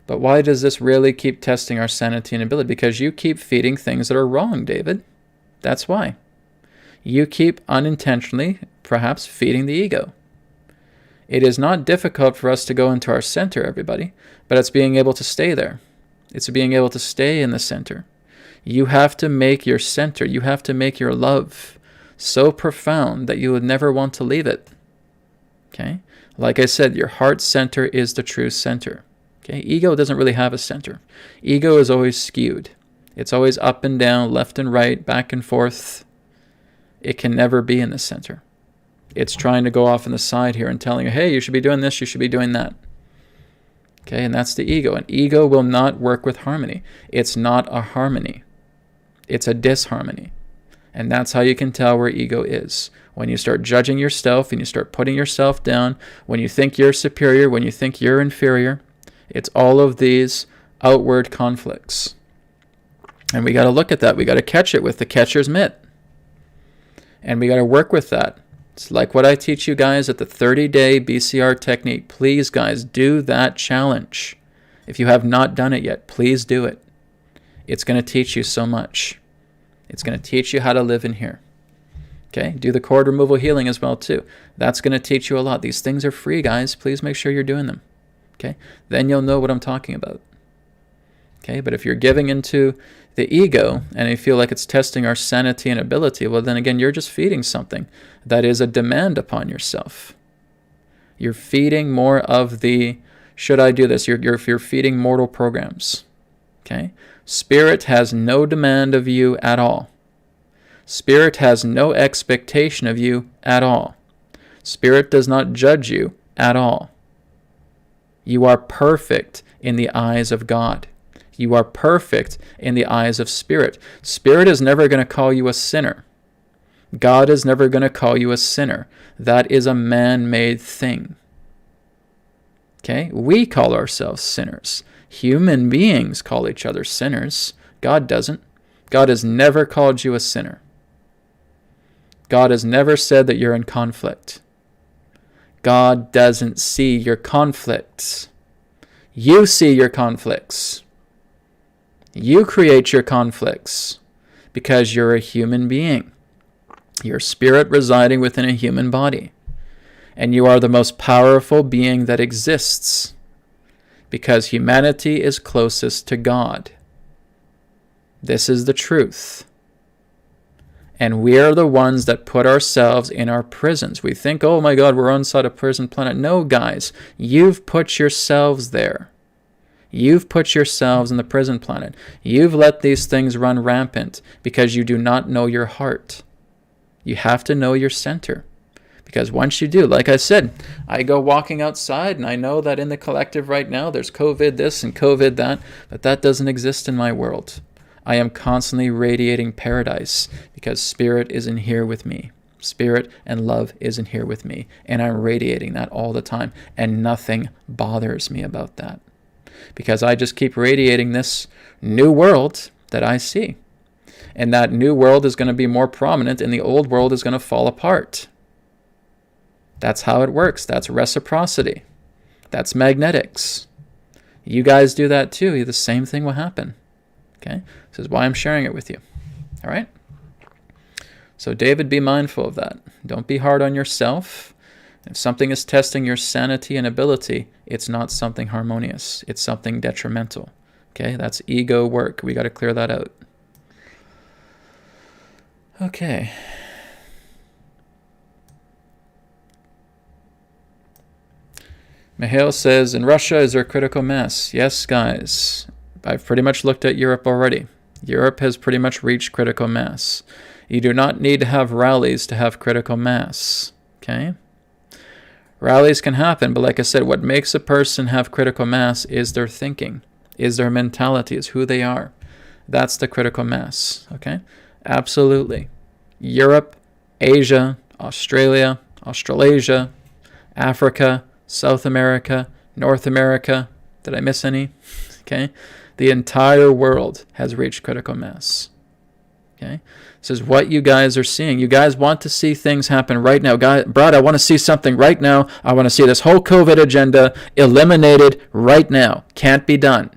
But why does this really keep testing our sanity and ability? Because you keep feeding things that are wrong, David. That's why. You keep unintentionally, perhaps, feeding the ego. It is not difficult for us to go into our center, everybody, but it's being able to stay there. It's being able to stay in the center. You have to make your center, you have to make your love so profound that you would never want to leave it. Okay? Like I said, your heart center is the true center. Okay? Ego doesn't really have a center. Ego is always skewed. It's always up and down, left and right, back and forth. It can never be in the center. It's trying to go off on the side here and telling you, hey, you should be doing this, you should be doing that. Okay, and that's the ego. And ego will not work with harmony. It's not a harmony. It's a disharmony. And that's how you can tell where ego is. When you start judging yourself and you start putting yourself down, when you think you're superior, when you think you're inferior, it's all of these outward conflicts. And we got to look at that. We got to catch it with the catcher's mitt. And we got to work with that. It's like what I teach you guys at the 30-day BCR technique. Please, guys, do that challenge. If you have not done it yet, please do it. It's going to teach you so much. It's going to teach you how to live in here. Okay? Do the cord removal healing as well, too. That's going to teach you a lot. These things are free, guys. Please make sure you're doing them. Okay? Then you'll know what I'm talking about. Okay? But if you're giving into the ego and you feel like it's testing our sanity and ability, well, then again, you're just feeding something that is a demand upon yourself. You're feeding more of the, should I do this? You're feeding mortal programs. Okay? Spirit has no demand of you at all. Spirit has no expectation of you at all. Spirit does not judge you at all. You are perfect in the eyes of God. You are perfect in the eyes of Spirit. Spirit is never going to call you a sinner. God is never going to call you a sinner. That is a man-made thing. Okay? We call ourselves sinners. Human beings call each other sinners. God doesn't. God has never called you a sinner. God has never said that you're in conflict. God doesn't see your conflicts. You see your conflicts. You create your conflicts because you're a human being. You're spirit residing within a human body. And you are the most powerful being that exists because humanity is closest to God. This is the truth. And we are the ones that put ourselves in our prisons. We think, oh my God, we're inside a prison planet. No, guys, you've put yourselves there. You've put yourselves in the prison planet. You've let these things run rampant because you do not know your heart. You have to know your center. Because once you do, like I said, I go walking outside and I know that in the collective right now there's COVID this and COVID that, but that doesn't exist in my world. I am constantly radiating paradise because Spirit is in here with me. Spirit and love is in here with me. And I'm radiating that all the time. And nothing bothers me about that. Because I just keep radiating this new world that I see. And that new world is going to be more prominent and the old world is going to fall apart. That's how it works. That's reciprocity. That's magnetics. You guys do that too. The same thing will happen. Okay? This is why I'm sharing it with you. All right? So David, be mindful of that. Don't be hard on yourself. If something is testing your sanity and ability, it's not something harmonious. It's something detrimental. Okay? That's ego work. We got to clear that out. Okay. Mihail says, in Russia, is there critical mass? Yes, guys. I've pretty much looked at Europe already. Europe has pretty much reached critical mass. You do not need to have rallies to have critical mass. Okay? Rallies can happen, but like I said, what makes a person have critical mass is their thinking, is their mentality, is who they are. That's the critical mass. Okay? Absolutely. Europe, Asia, Australia, Australasia, Africa, South America, North America. Did I miss any? Okay? The entire world has reached critical mass. Okay? This is what you guys are seeing. You guys want to see things happen right now. Brad, I want to see something right now. I want to see this whole COVID agenda eliminated right now. Can't be done.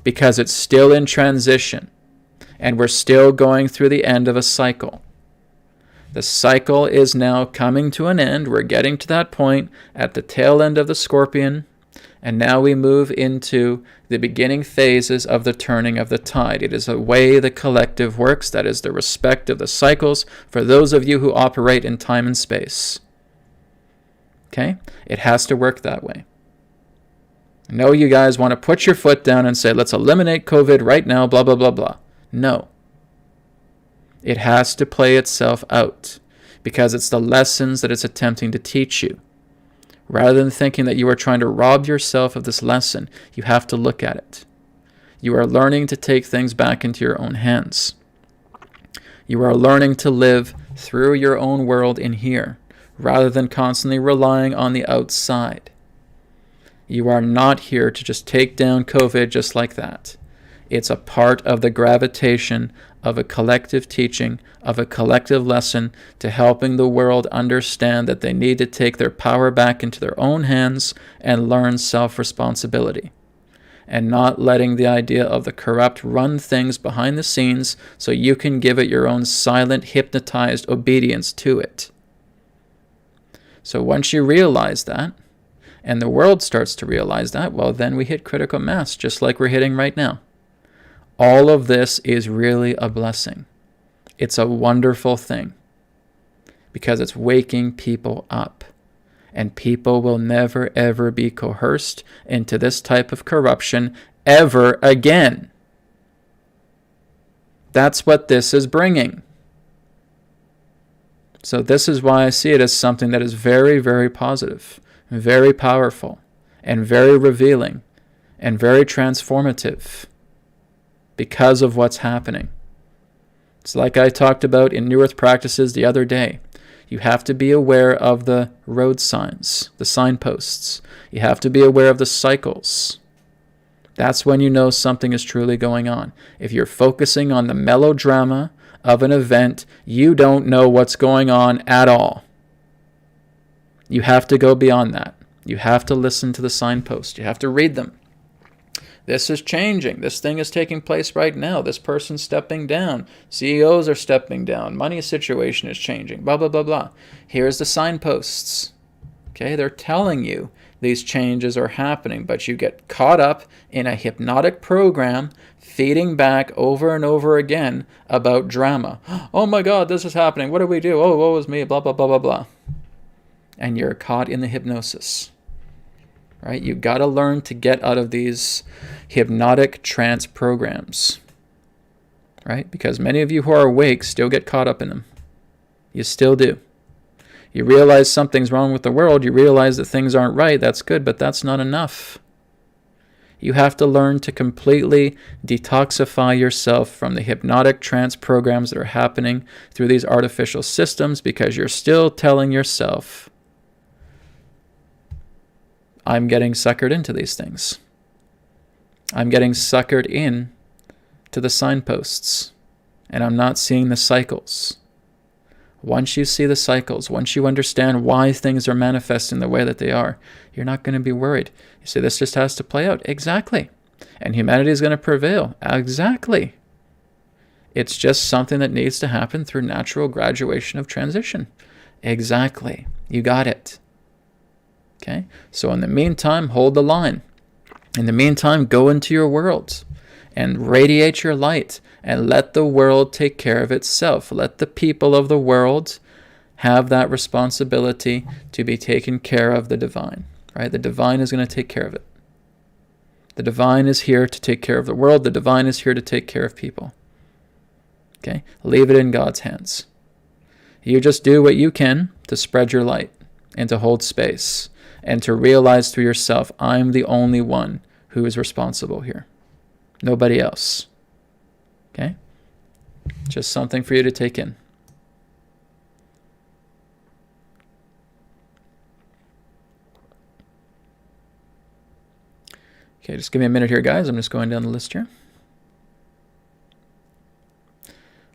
Because it's still in transition. And we're still going through the end of a cycle. The cycle is now coming to an end. We're getting to that point at the tail end of the scorpion. And now we move into the beginning phases of the turning of the tide. It is a way the collective works. That is the respect of the cycles for those of you who operate in time and space. Okay? It has to work that way. I know you guys want to put your foot down and say, let's eliminate COVID right now, blah, blah, blah, blah. No. It has to play itself out because it's the lessons that it's attempting to teach you. Rather than thinking that you are trying to rob yourself of this lesson, you have to look at it. You are learning to take things back into your own hands. You are learning to live through your own world in here, rather than constantly relying on the outside. You are not here to just take down COVID just like that. It's a part of the gravitation of a collective teaching, of a collective lesson to helping the world understand that they need to take their power back into their own hands and learn self-responsibility. And not letting the idea of the corrupt run things behind the scenes so you can give it your own silent, hypnotized obedience to it. So once you realize that, and the world starts to realize that, well, then we hit critical mass, just like we're hitting right now. All of this is really a blessing. It's a wonderful thing because it's waking people up. And people will never, ever be coerced into this type of corruption ever again. That's what this is bringing. So this is why I see it as something that is very, very positive, very powerful, and very revealing, and very transformative because of what's happening. It's like I talked about in New Earth Practices the other day. You have to be aware of the road signs, the signposts. You have to be aware of the cycles. That's when you know something is truly going on. If you're focusing on the melodrama of an event, you don't know what's going on at all. You have to go beyond that. You have to listen to the signposts. You have to read them. This is changing. This thing is taking place right now. This person's stepping down. CEOs are stepping down. Money situation is changing. Blah, blah, blah, blah. Here's the signposts. Okay, they're telling you these changes are happening, but you get caught up in a hypnotic program feeding back over and over again about drama. Oh my God, this is happening. What do we do? Oh, woe is me, blah, blah, blah, blah, blah. And you're caught in the hypnosis. Right? You got to learn to get out of these hypnotic trance programs. Right? Because many of you who are awake still get caught up in them. You still do. You realize something's wrong with the world. You realize that things aren't right. That's good, but that's not enough. You have to learn to completely detoxify yourself from the hypnotic trance programs that are happening through these artificial systems because you're still telling yourself, I'm getting suckered into these things. I'm getting suckered in to the signposts, and I'm not seeing the cycles. Once you see the cycles, once you understand why things are manifesting the way that they are, you're not going to be worried. You say, this just has to play out. Exactly. And humanity is going to prevail. Exactly. It's just something that needs to happen through natural graduation of transition. Exactly. You got it. Okay? So in the meantime, hold the line. In the meantime, go into your world and radiate your light and let the world take care of itself. Let the people of the world have that responsibility to be taken care of the divine. Right? The divine is going to take care of it. The divine is here to take care of the world. The divine is here to take care of people. Okay? Leave it in God's hands. You just do what you can to spread your light and to hold space and to realize through yourself, I'm the only one who is responsible here. Nobody else. Okay? Just something for you to take in. Okay, just give me a minute here, guys. I'm just going down the list here.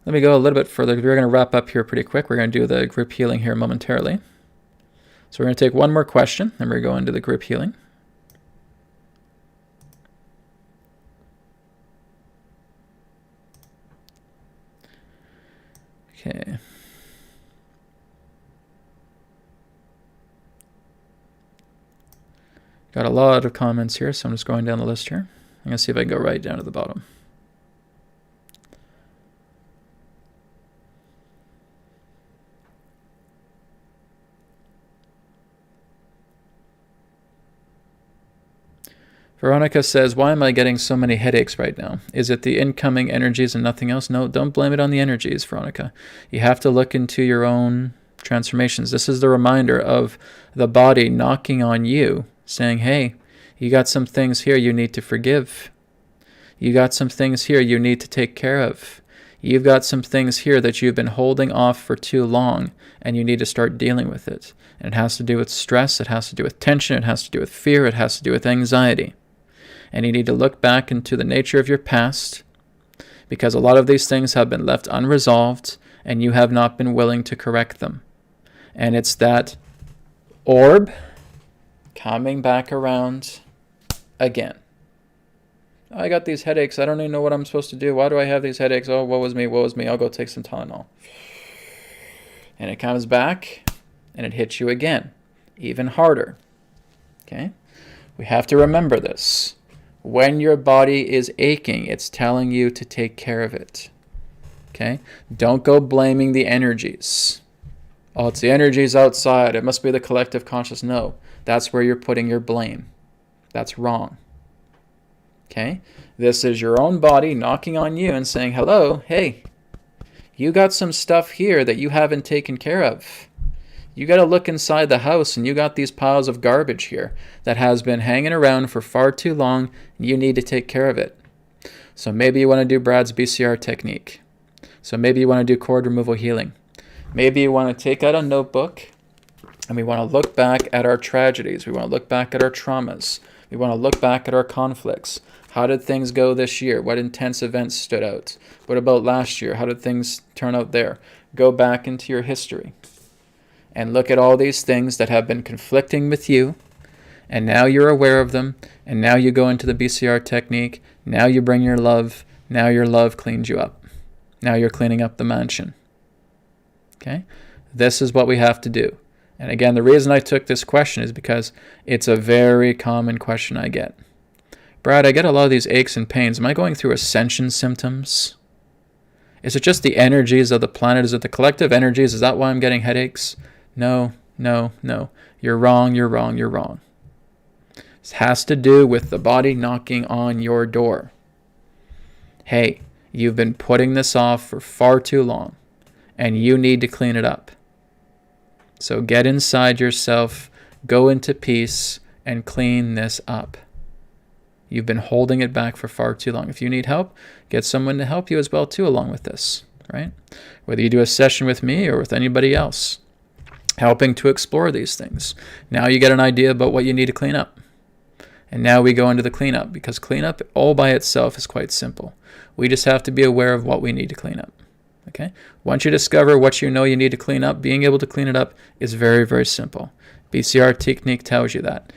Let me go a little bit further. We're going to wrap up here pretty quick. We're going to do the group healing here momentarily. So we're going to take one more question, then we're going to go into the group healing. Okay. Got a lot of comments here, so I'm just going down the list here. I'm going to see if I can go right down to the bottom. Veronica says, why am I getting so many headaches right now? Is it the incoming energies and nothing else? No, don't blame it on the energies, Veronica. You have to look into your own transformations. This is the reminder of the body knocking on you, saying, hey, you got some things here you need to forgive. You got some things here you need to take care of. You've got some things here that you've been holding off for too long, and you need to start dealing with it. And it has to do with stress, it has to do with tension, it has to do with fear, it has to do with anxiety. And you need to look back into the nature of your past, because a lot of these things have been left unresolved, and you have not been willing to correct them. And it's that orb coming back around again. I got these headaches. I don't even know what I'm supposed to do. Why do I have these headaches? Oh, woe is me, woe is me. I'll go take some Tylenol. And it comes back, and it hits you again, even harder. Okay? We have to remember this. When your body is aching, it's telling you to take care of it. Okay? Don't go blaming the energies. Oh, it's the energies outside. It must be the collective conscious. No, that's where you're putting your blame. That's wrong. Okay? This is your own body knocking on you and saying, hello, hey, you got some stuff here that you haven't taken care of. You got to look inside the house, and you got these piles of garbage here that has been hanging around for far too long, and you need to take care of it. So maybe you want to do Brad's BCR technique. So maybe you want to do cord removal healing. Maybe you want to take out a notebook, and we want to look back at our tragedies. We want to look back at our traumas. We want to look back at our conflicts. How did things go this year? What intense events stood out? What about last year? How did things turn out there? Go back into your history and look at all these things that have been conflicting with you, and now you're aware of them, and now you go into the BCR technique. Now you bring your love. Now your love cleans you up. Now you're cleaning up the mansion. Okay? This is what we have to do. And again, the reason I took this question is because it's a very common question I get. Brad, I get a lot of these aches and pains. Am I going through ascension symptoms? Is it just the energies of the planet? Is it the collective energies? Is that why I'm getting headaches? No, no, no. You're wrong, you're wrong, you're wrong. This has to do with the body knocking on your door. Hey, you've been putting this off for far too long, and you need to clean it up. So get inside yourself, go into peace, and clean this up. You've been holding it back for far too long. If you need help, get someone to help you as well too along with this, right? Whether you do a session with me or with anybody else, helping to explore these things. Now you get an idea about what you need to clean up. And now we go into the cleanup, because cleanup all by itself is quite simple. We just have to be aware of what we need to clean up. Okay? Once you discover what you know you need to clean up, being able to clean it up is very, very simple. BCR technique tells you that.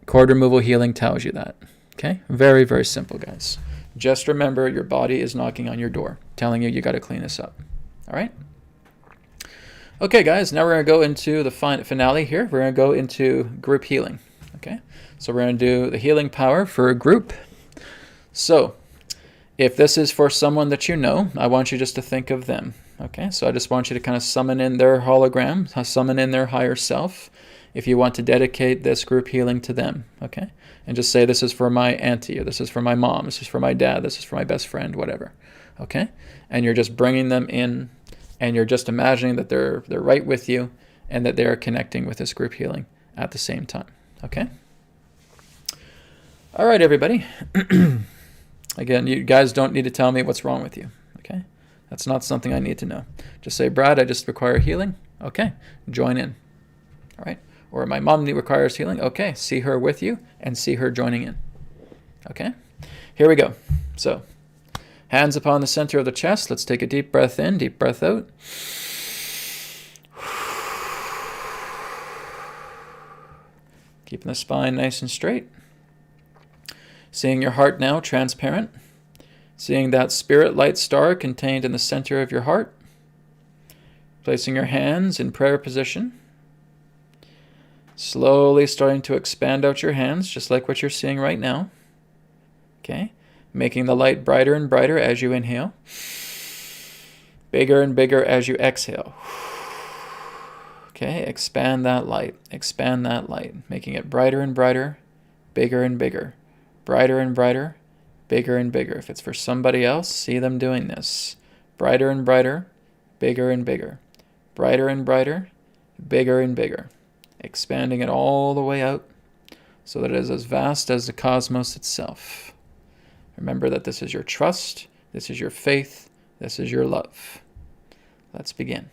Cord removal healing tells you that. Okay? Very, very simple, guys. Just remember, your body is knocking on your door, telling you got to clean this up. All right? Okay, guys, now we're going to go into the finale here. We're going to go into group healing. Okay? So we're going to do the healing power for a group. So if this is for someone that you know, I want you just to think of them. Okay? So I just want you to kind of summon in their hologram, summon in their higher self, if you want to dedicate this group healing to them. Okay? And just say, this is for my auntie, or this is for my mom, this is for my dad, this is for my best friend, whatever. Okay? And you're just bringing them in, and you're just imagining that they're right with you, and that they are connecting with this group healing at the same time. Okay? All right, everybody. Again, you guys don't need to tell me what's wrong with you. Okay? That's not something I need to know. Just say, Brad, I just require healing. Okay, join in. All right? Or my mom requires healing. Okay, see her with you and see her joining in. Okay? Here we go. So, hands upon the center of the chest. Let's take a deep breath in, deep breath out. Keeping the spine nice and straight. Seeing your heart now transparent. Seeing that spirit light star contained in the center of your heart. Placing your hands in prayer position. Slowly starting to expand out your hands, just like what you're seeing right now. Okay? Making the light brighter and brighter as you inhale. Bigger and bigger as you exhale. Okay? Expand that light. Expand that light. Making it brighter and brighter, bigger and bigger. Brighter and brighter, bigger and bigger. If it's for somebody else, see them doing this. Brighter and brighter, bigger and bigger. Brighter and brighter, bigger and bigger. Expanding it all the way out so that it is as vast as the cosmos itself. Remember that this is your trust, this is your faith, This is your love. Let's begin.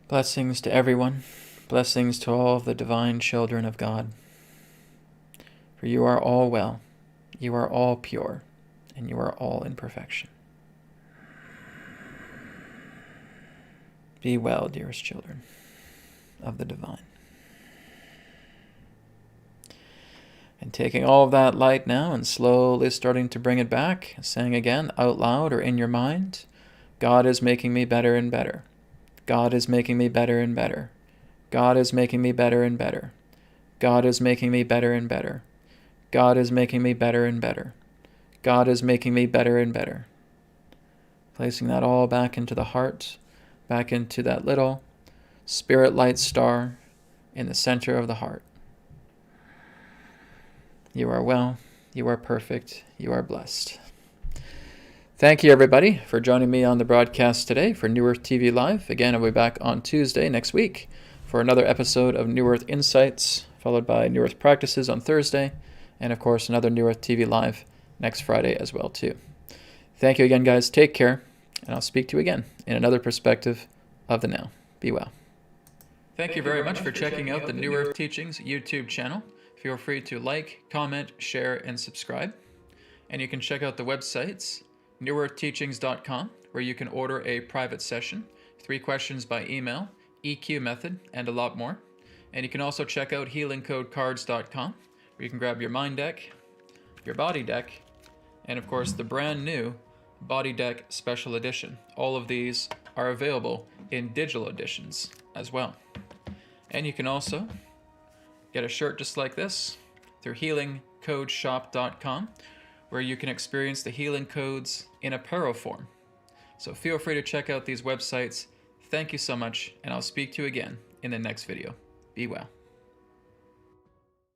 Blessings to everyone. Blessings to all of the divine children of God. For you are all well, you are all pure, and you are all in perfection. Be well, dearest children of the divine. And taking all of that light now and slowly starting to bring it back, saying again out loud or in your mind, God is making me better and better. God is making me better and better. God is making me better and better. God is making me better and better. God is making me better and better. God is making me better and better. Placing that all back into the heart, back into that little spirit light star in the center of the heart. You are well, you are perfect, you are blessed. Thank you, everybody, for joining me on the broadcast today for New Earth TV Live. Again, I'll be back on Tuesday next week for another episode of New Earth Insights, followed by New Earth Practices on Thursday, and of course, another New Earth TV Live next Friday as well, too. Thank you again, guys. Take care, and I'll speak to you again in another perspective of the now. Be well. Thank you very much for checking out the New Earth Teachings YouTube channel. Feel free to like, comment, share, and subscribe. And you can check out the websites, newearthteachings.com, where you can order a private session, 3 questions by email, EQ method, and a lot more. And you can also check out healingcodecards.com, where you can grab your mind deck, your body deck, and of course the brand new Body Deck Special Edition. All of these are available in digital editions as well. And you can also get a shirt just like this through healingcodeshop.com, where you can experience the healing codes in apparel form. So feel free to check out these websites. Thank you so much, and I'll speak to you again in the next video. Be well.